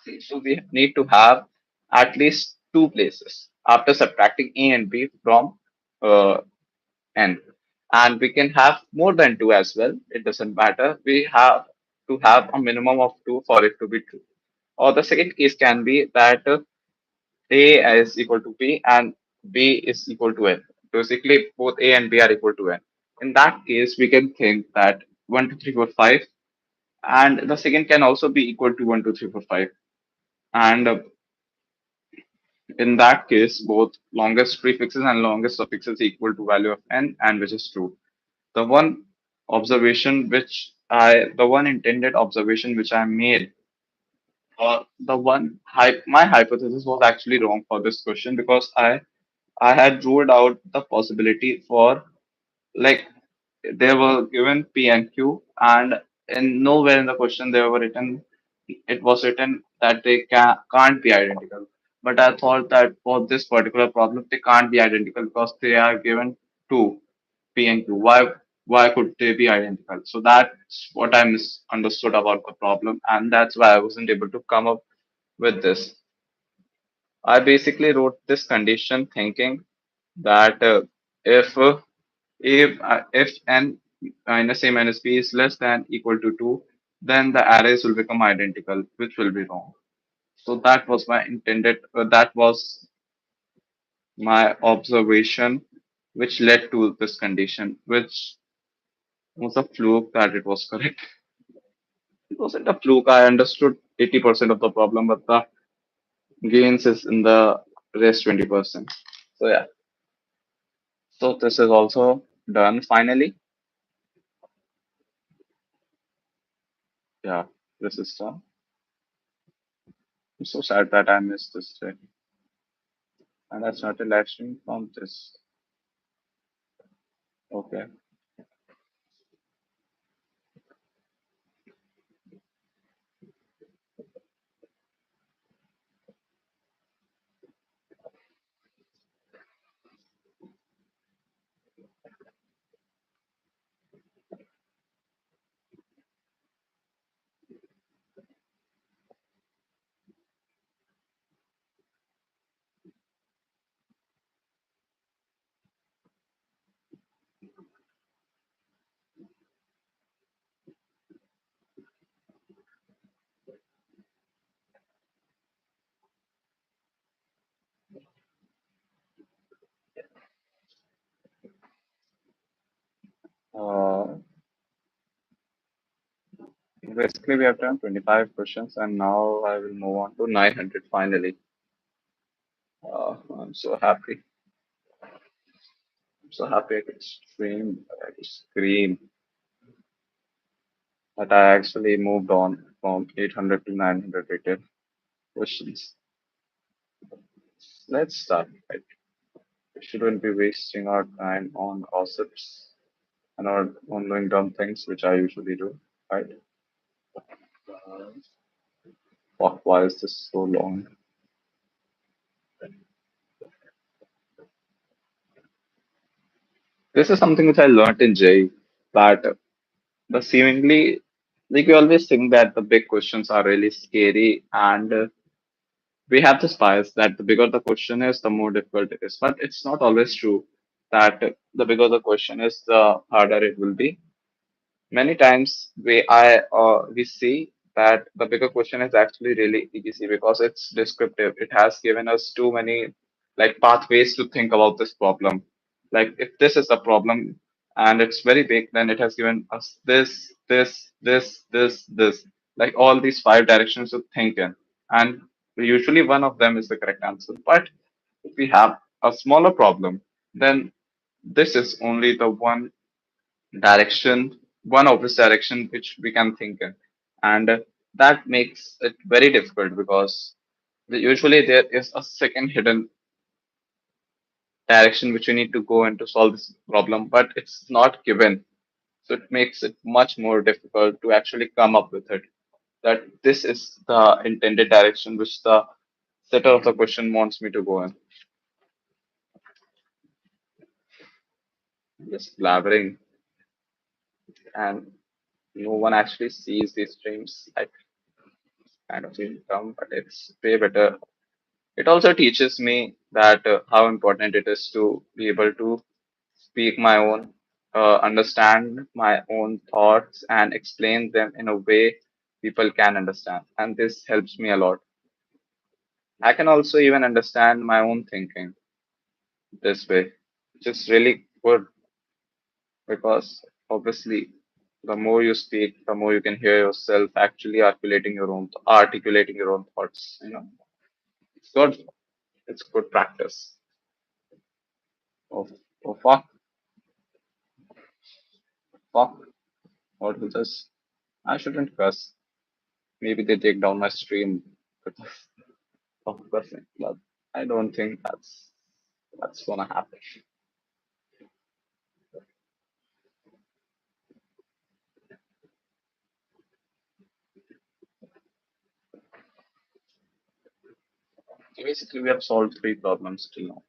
See, so we need to have at least two places after subtracting A and B from uh, n. And we can have more than two as well. It doesn't matter. We have to have a minimum of two for it to be true. Or the second case can be that A is equal to B and B is equal to N. Basically, both A and B are equal to N. In that case, we can think that 1, 2, 3, 4, 5, and the second can also be equal to 1, 2, 3, 4, 5. And in that case, both longest prefixes and longest suffixes equal to value of n, and which is true. The one the one intended observation which I made, my hypothesis was actually wrong for this question because I had ruled out the possibility for, like, they were given P and Q, and in nowhere in the question they were written it was written that they can't be identical. But I thought that for this particular problem they can't be identical because they are given two P and Q. Why could they be identical? So that's what I misunderstood about the problem, and that's why I wasn't able to come up with this. I basically wrote this condition thinking that if if n minus a minus b is less than equal to 2, then the arrays will become identical, which will be wrong. So that was my observation, which led to this condition, which was a fluke that it was correct. It wasn't a fluke. I understood 80% of the problem, but the gains is in the rest 20%. So yeah. So this is also done finally. Yeah, this is done. I'm so sad that I missed this day. And that's not a live stream from this. Okay. Uh, Basically, we have done 25 questions, and now I will move on to 900 finally. I'm so happy. I'm so happy I could scream that I actually moved on from 800 to 900 rated questions. Let's start. Right? We shouldn't be wasting our time on gossips and on doing dumb things, which I usually do. Right? Fuck, why is this so long? This is something which I learned in J that the seemingly, like, we always think that the big questions are really scary, and we have this bias that the bigger the question is, the more difficult it is. But it's not always true that the bigger the question is, the harder it will be. Many times we see that the bigger question is actually really easy because it's descriptive. It has given us too many, like, pathways to think about this problem. Like, if this is a problem and it's very big, then it has given us this, like all these five directions to think in, and usually one of them is the correct answer. But if we have a smaller problem, then this is only the one obvious direction which we can think in. And that makes it very difficult because usually there is a second hidden direction which we need to go in to solve this problem, but it's not given. So it makes it much more difficult to actually come up with it. That this is the intended direction which the setter of the question wants me to go in. Just blabbering, and no one actually sees these streams. I kind of feel dumb, but it's way better. It also teaches me that how important it is to be able to speak my own, understand my own thoughts, and explain them in a way people can understand. And this helps me a lot. I can also even understand my own thinking this way, which is really good because obviously the more you speak, the more you can hear yourself actually articulating your own thoughts. It's good. It's good practice. Oh, oh fuck, fuck. What was this? I shouldn't cuss. Maybe they take down my stream because of cussing, but I don't think that's gonna happen. So basically, we have solved three problems till now.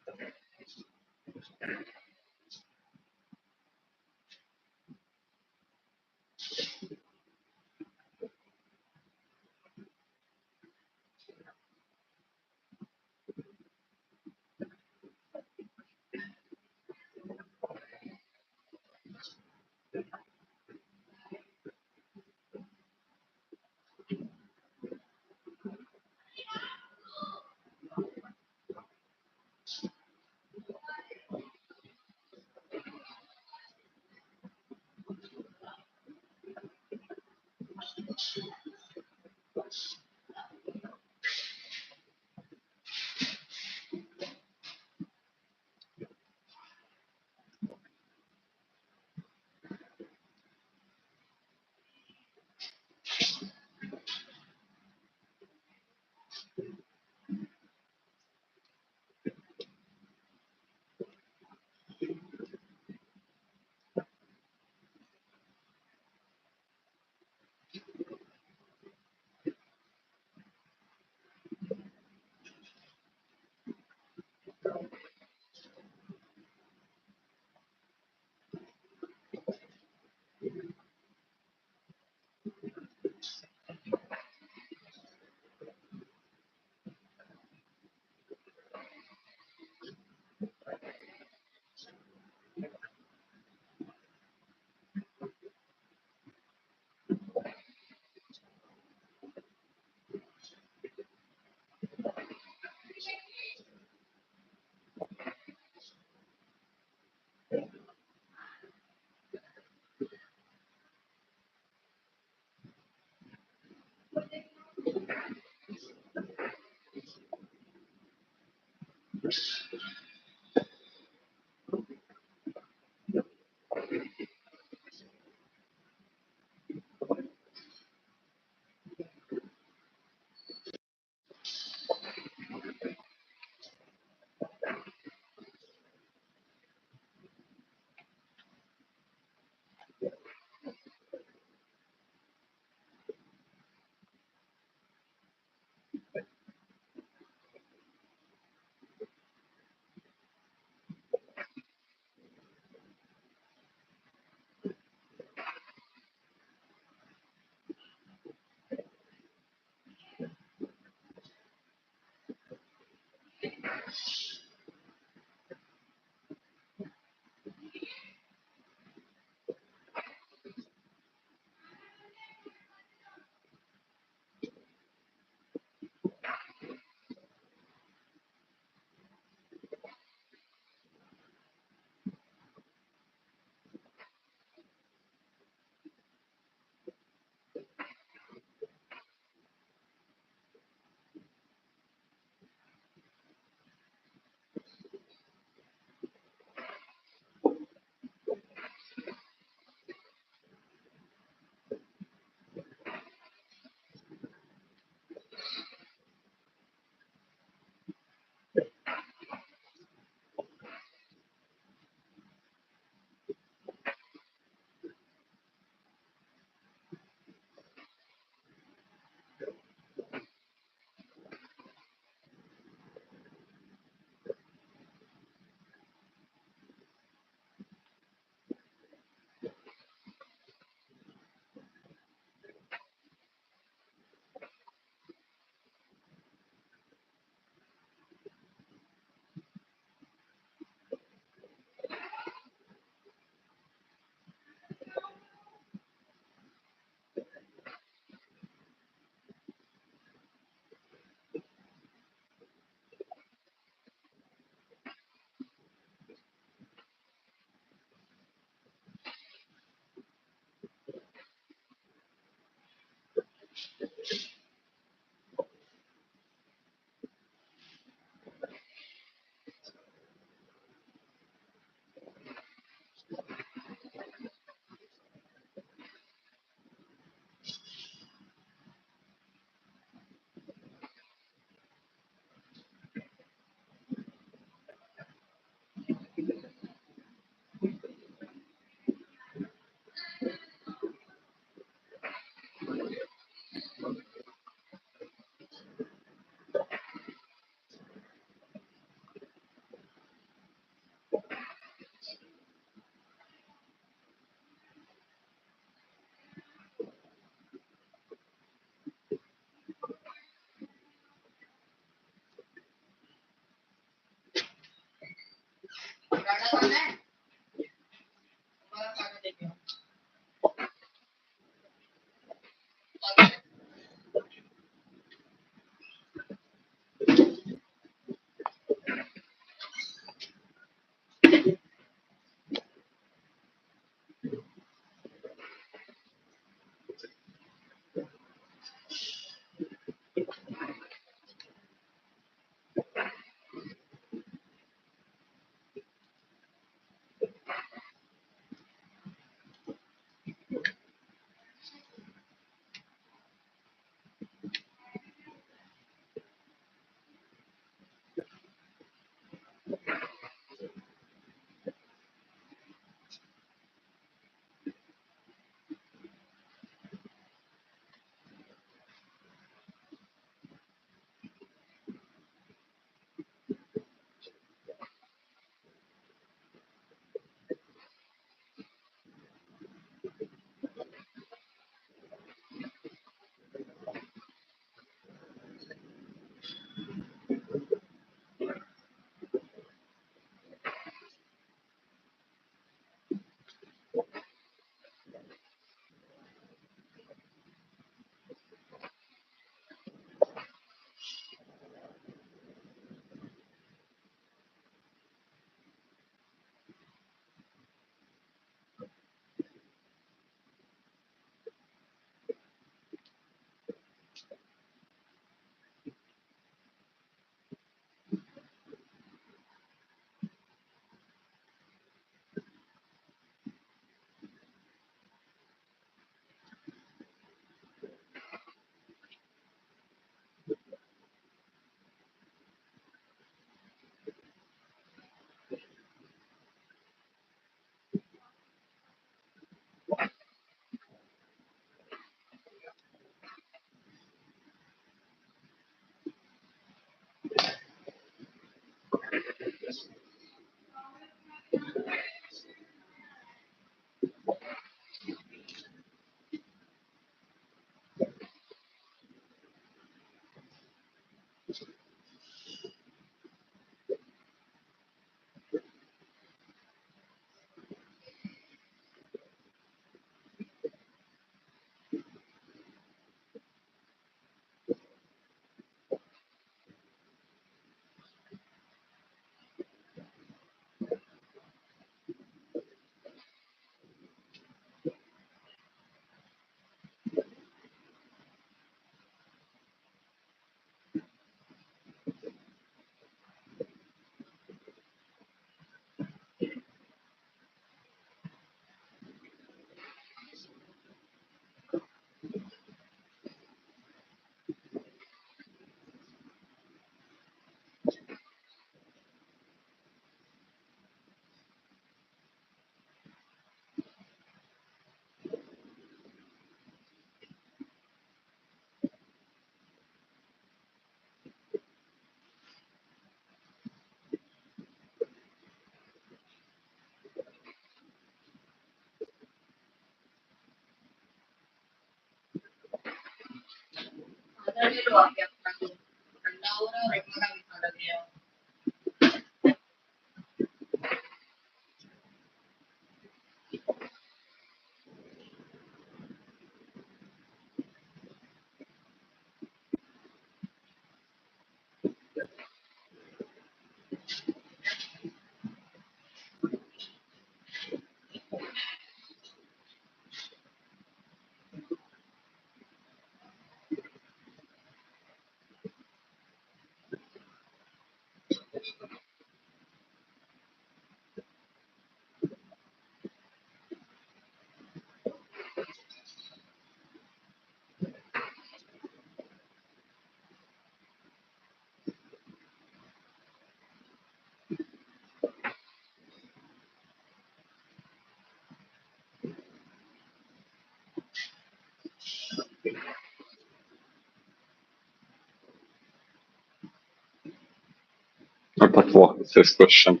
But what is this question?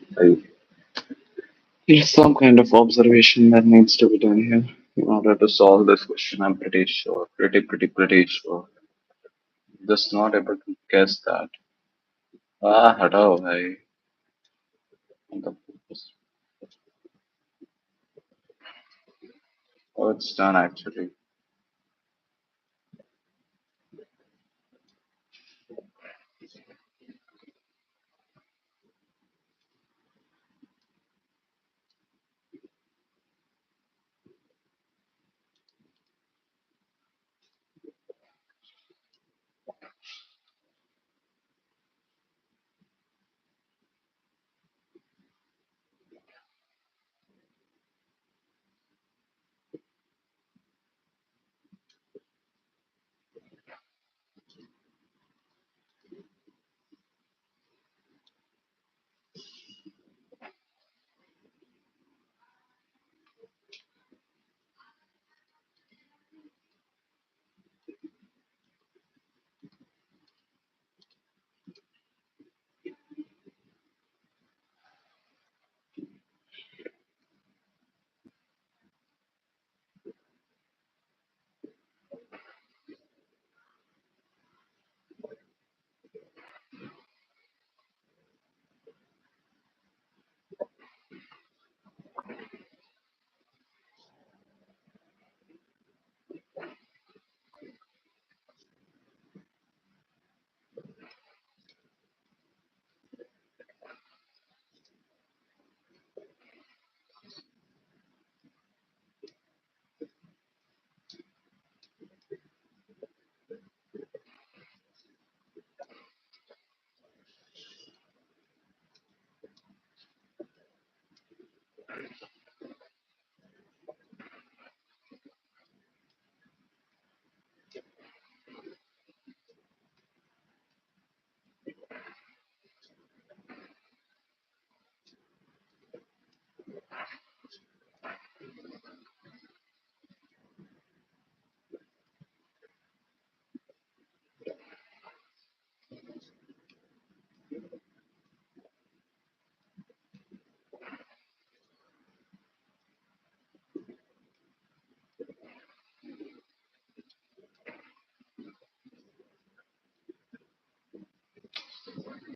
There's some kind of observation that needs to be done here in order to solve this question. I'm pretty sure, pretty sure. Just not able to guess that. हटाओ भाई. मतलब, oh, it's done actually.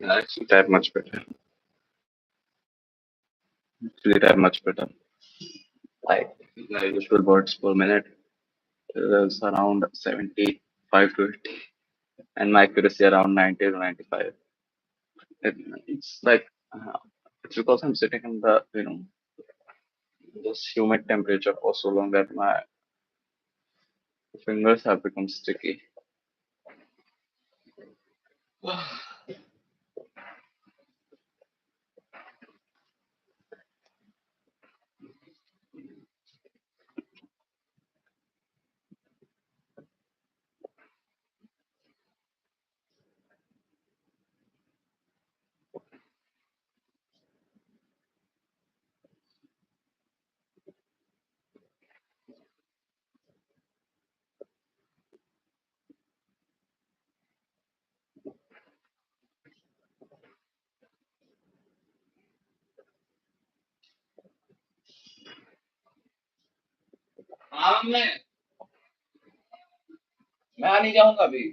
Actually, that much better. Actually, that much better. Like the usual words per minute is around 75 to 80, and my accuracy around 90 to 95. It's like it's because I'm sitting in the this humid temperature for so long that my fingers have become sticky. हाँ मैं नहीं जाऊंगा अभी.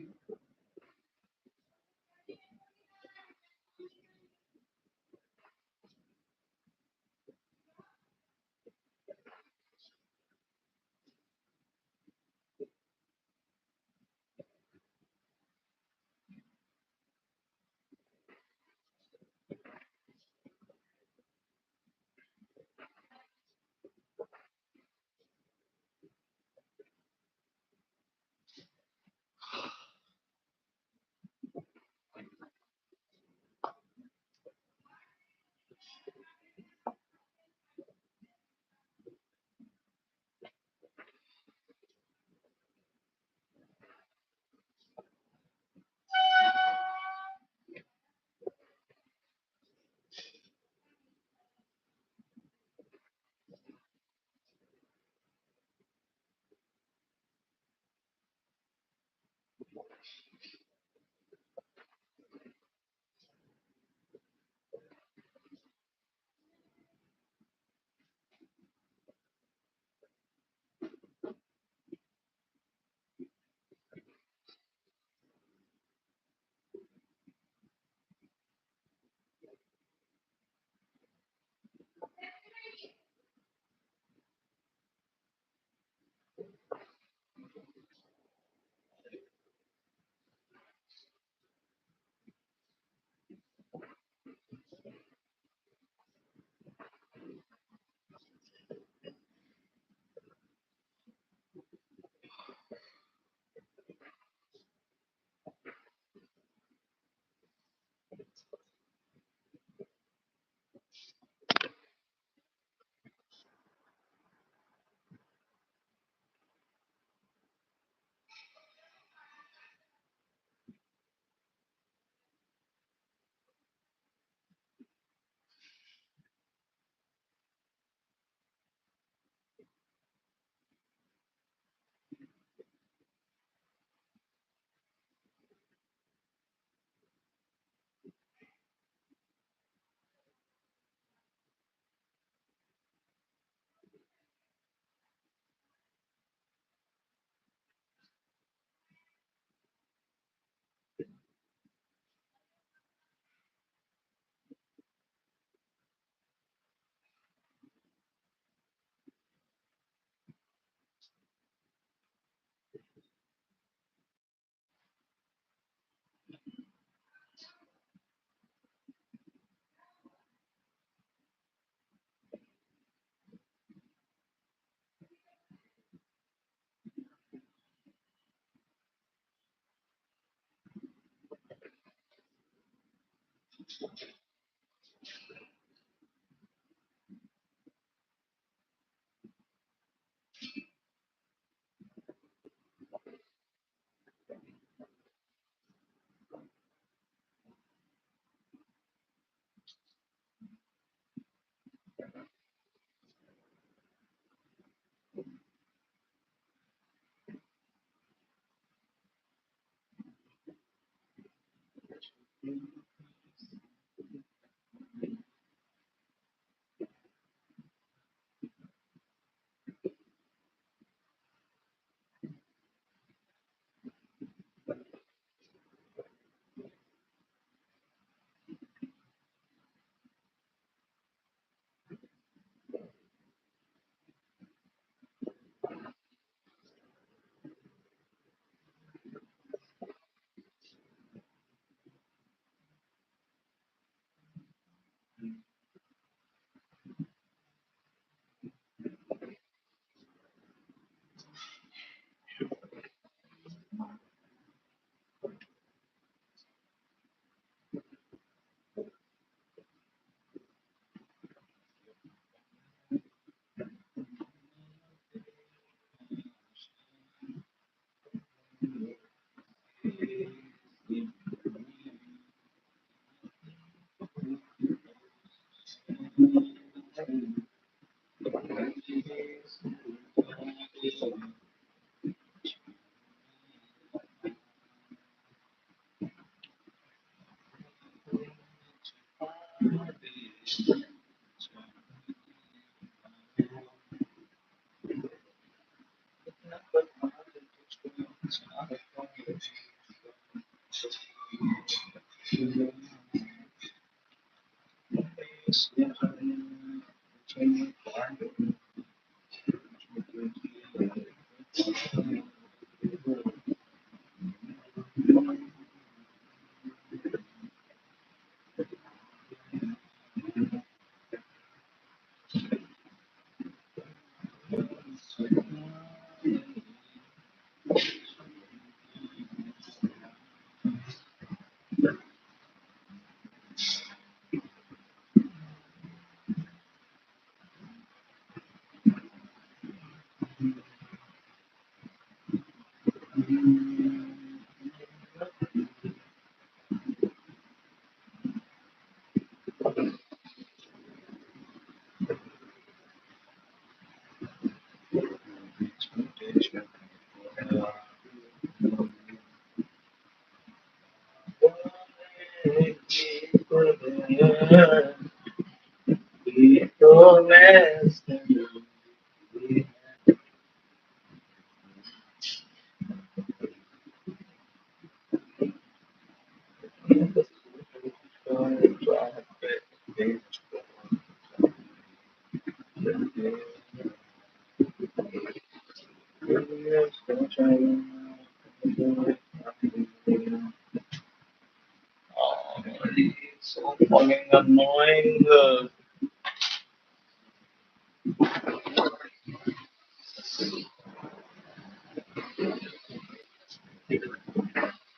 So fucking annoying.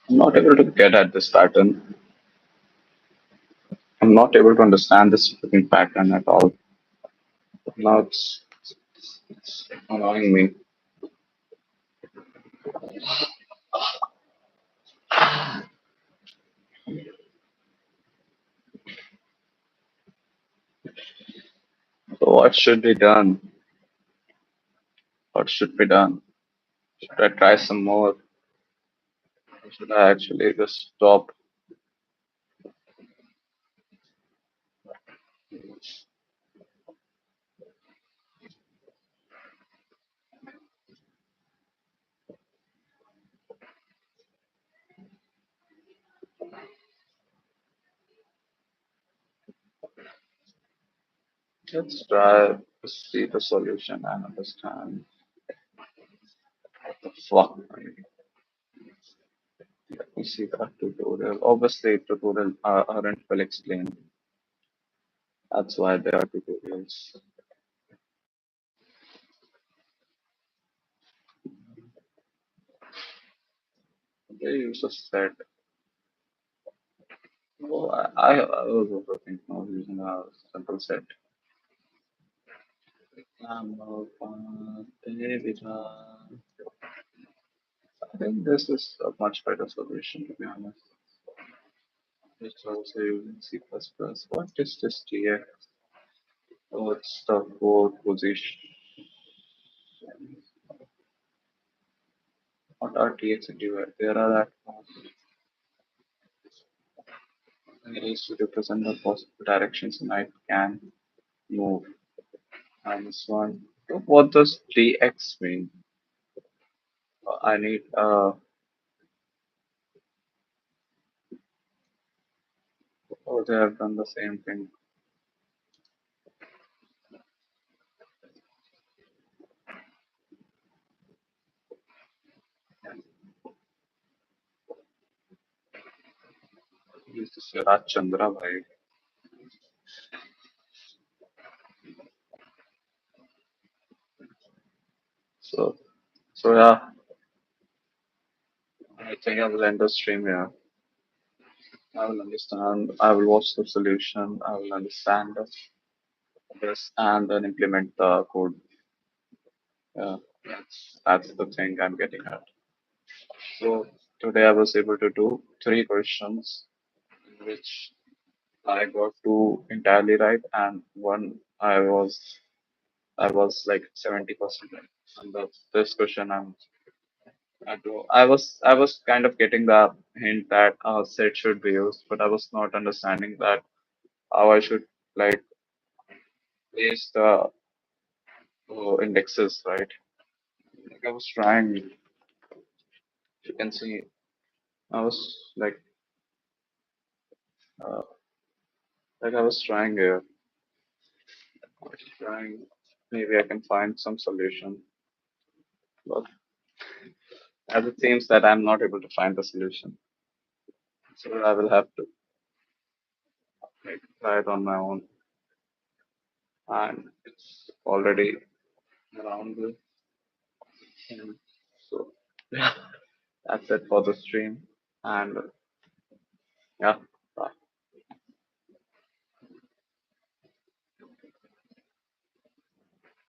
I'm not able to get at this pattern. I'm not able to understand this freaking pattern at all. Now it's annoying me. So what should be done? What should be done? Should I try some more? Or should I actually just stop? Let's try to see the solution and understand what the fuck. Let me see that tutorial. Obviously, tutorials aren't well explained. That's why there are tutorials. They use a set. Oh, I was also thinking of using a simple set. I think this is a much better solution, to be honest. It's also using C++. What is this TX? Oh, it's the code position. What are TX and DY? There are that arrays to represent the possible directions knight can move. -1. So what does DX mean? I need oh, they have done the same thing. This is Raj Chandra bhai. So yeah, I think I will end the stream here. I will understand. I will watch the solution. I will understand this and then implement the code. Yeah, that's the thing I'm getting at. So today I was able to do three questions in which I got two entirely right and one I was like 70% right. And this question I was kind of getting the hint that set should be used, but I was not understanding that how I should like place the indexes, right? Like I was trying, you can see, I was uh, like I was trying here. I was trying. Maybe I can find some solution, but as it seems that I'm not able to find the solution, so I will have to like try it on my own. And it's already around the so yeah, that's it for the stream. And yeah,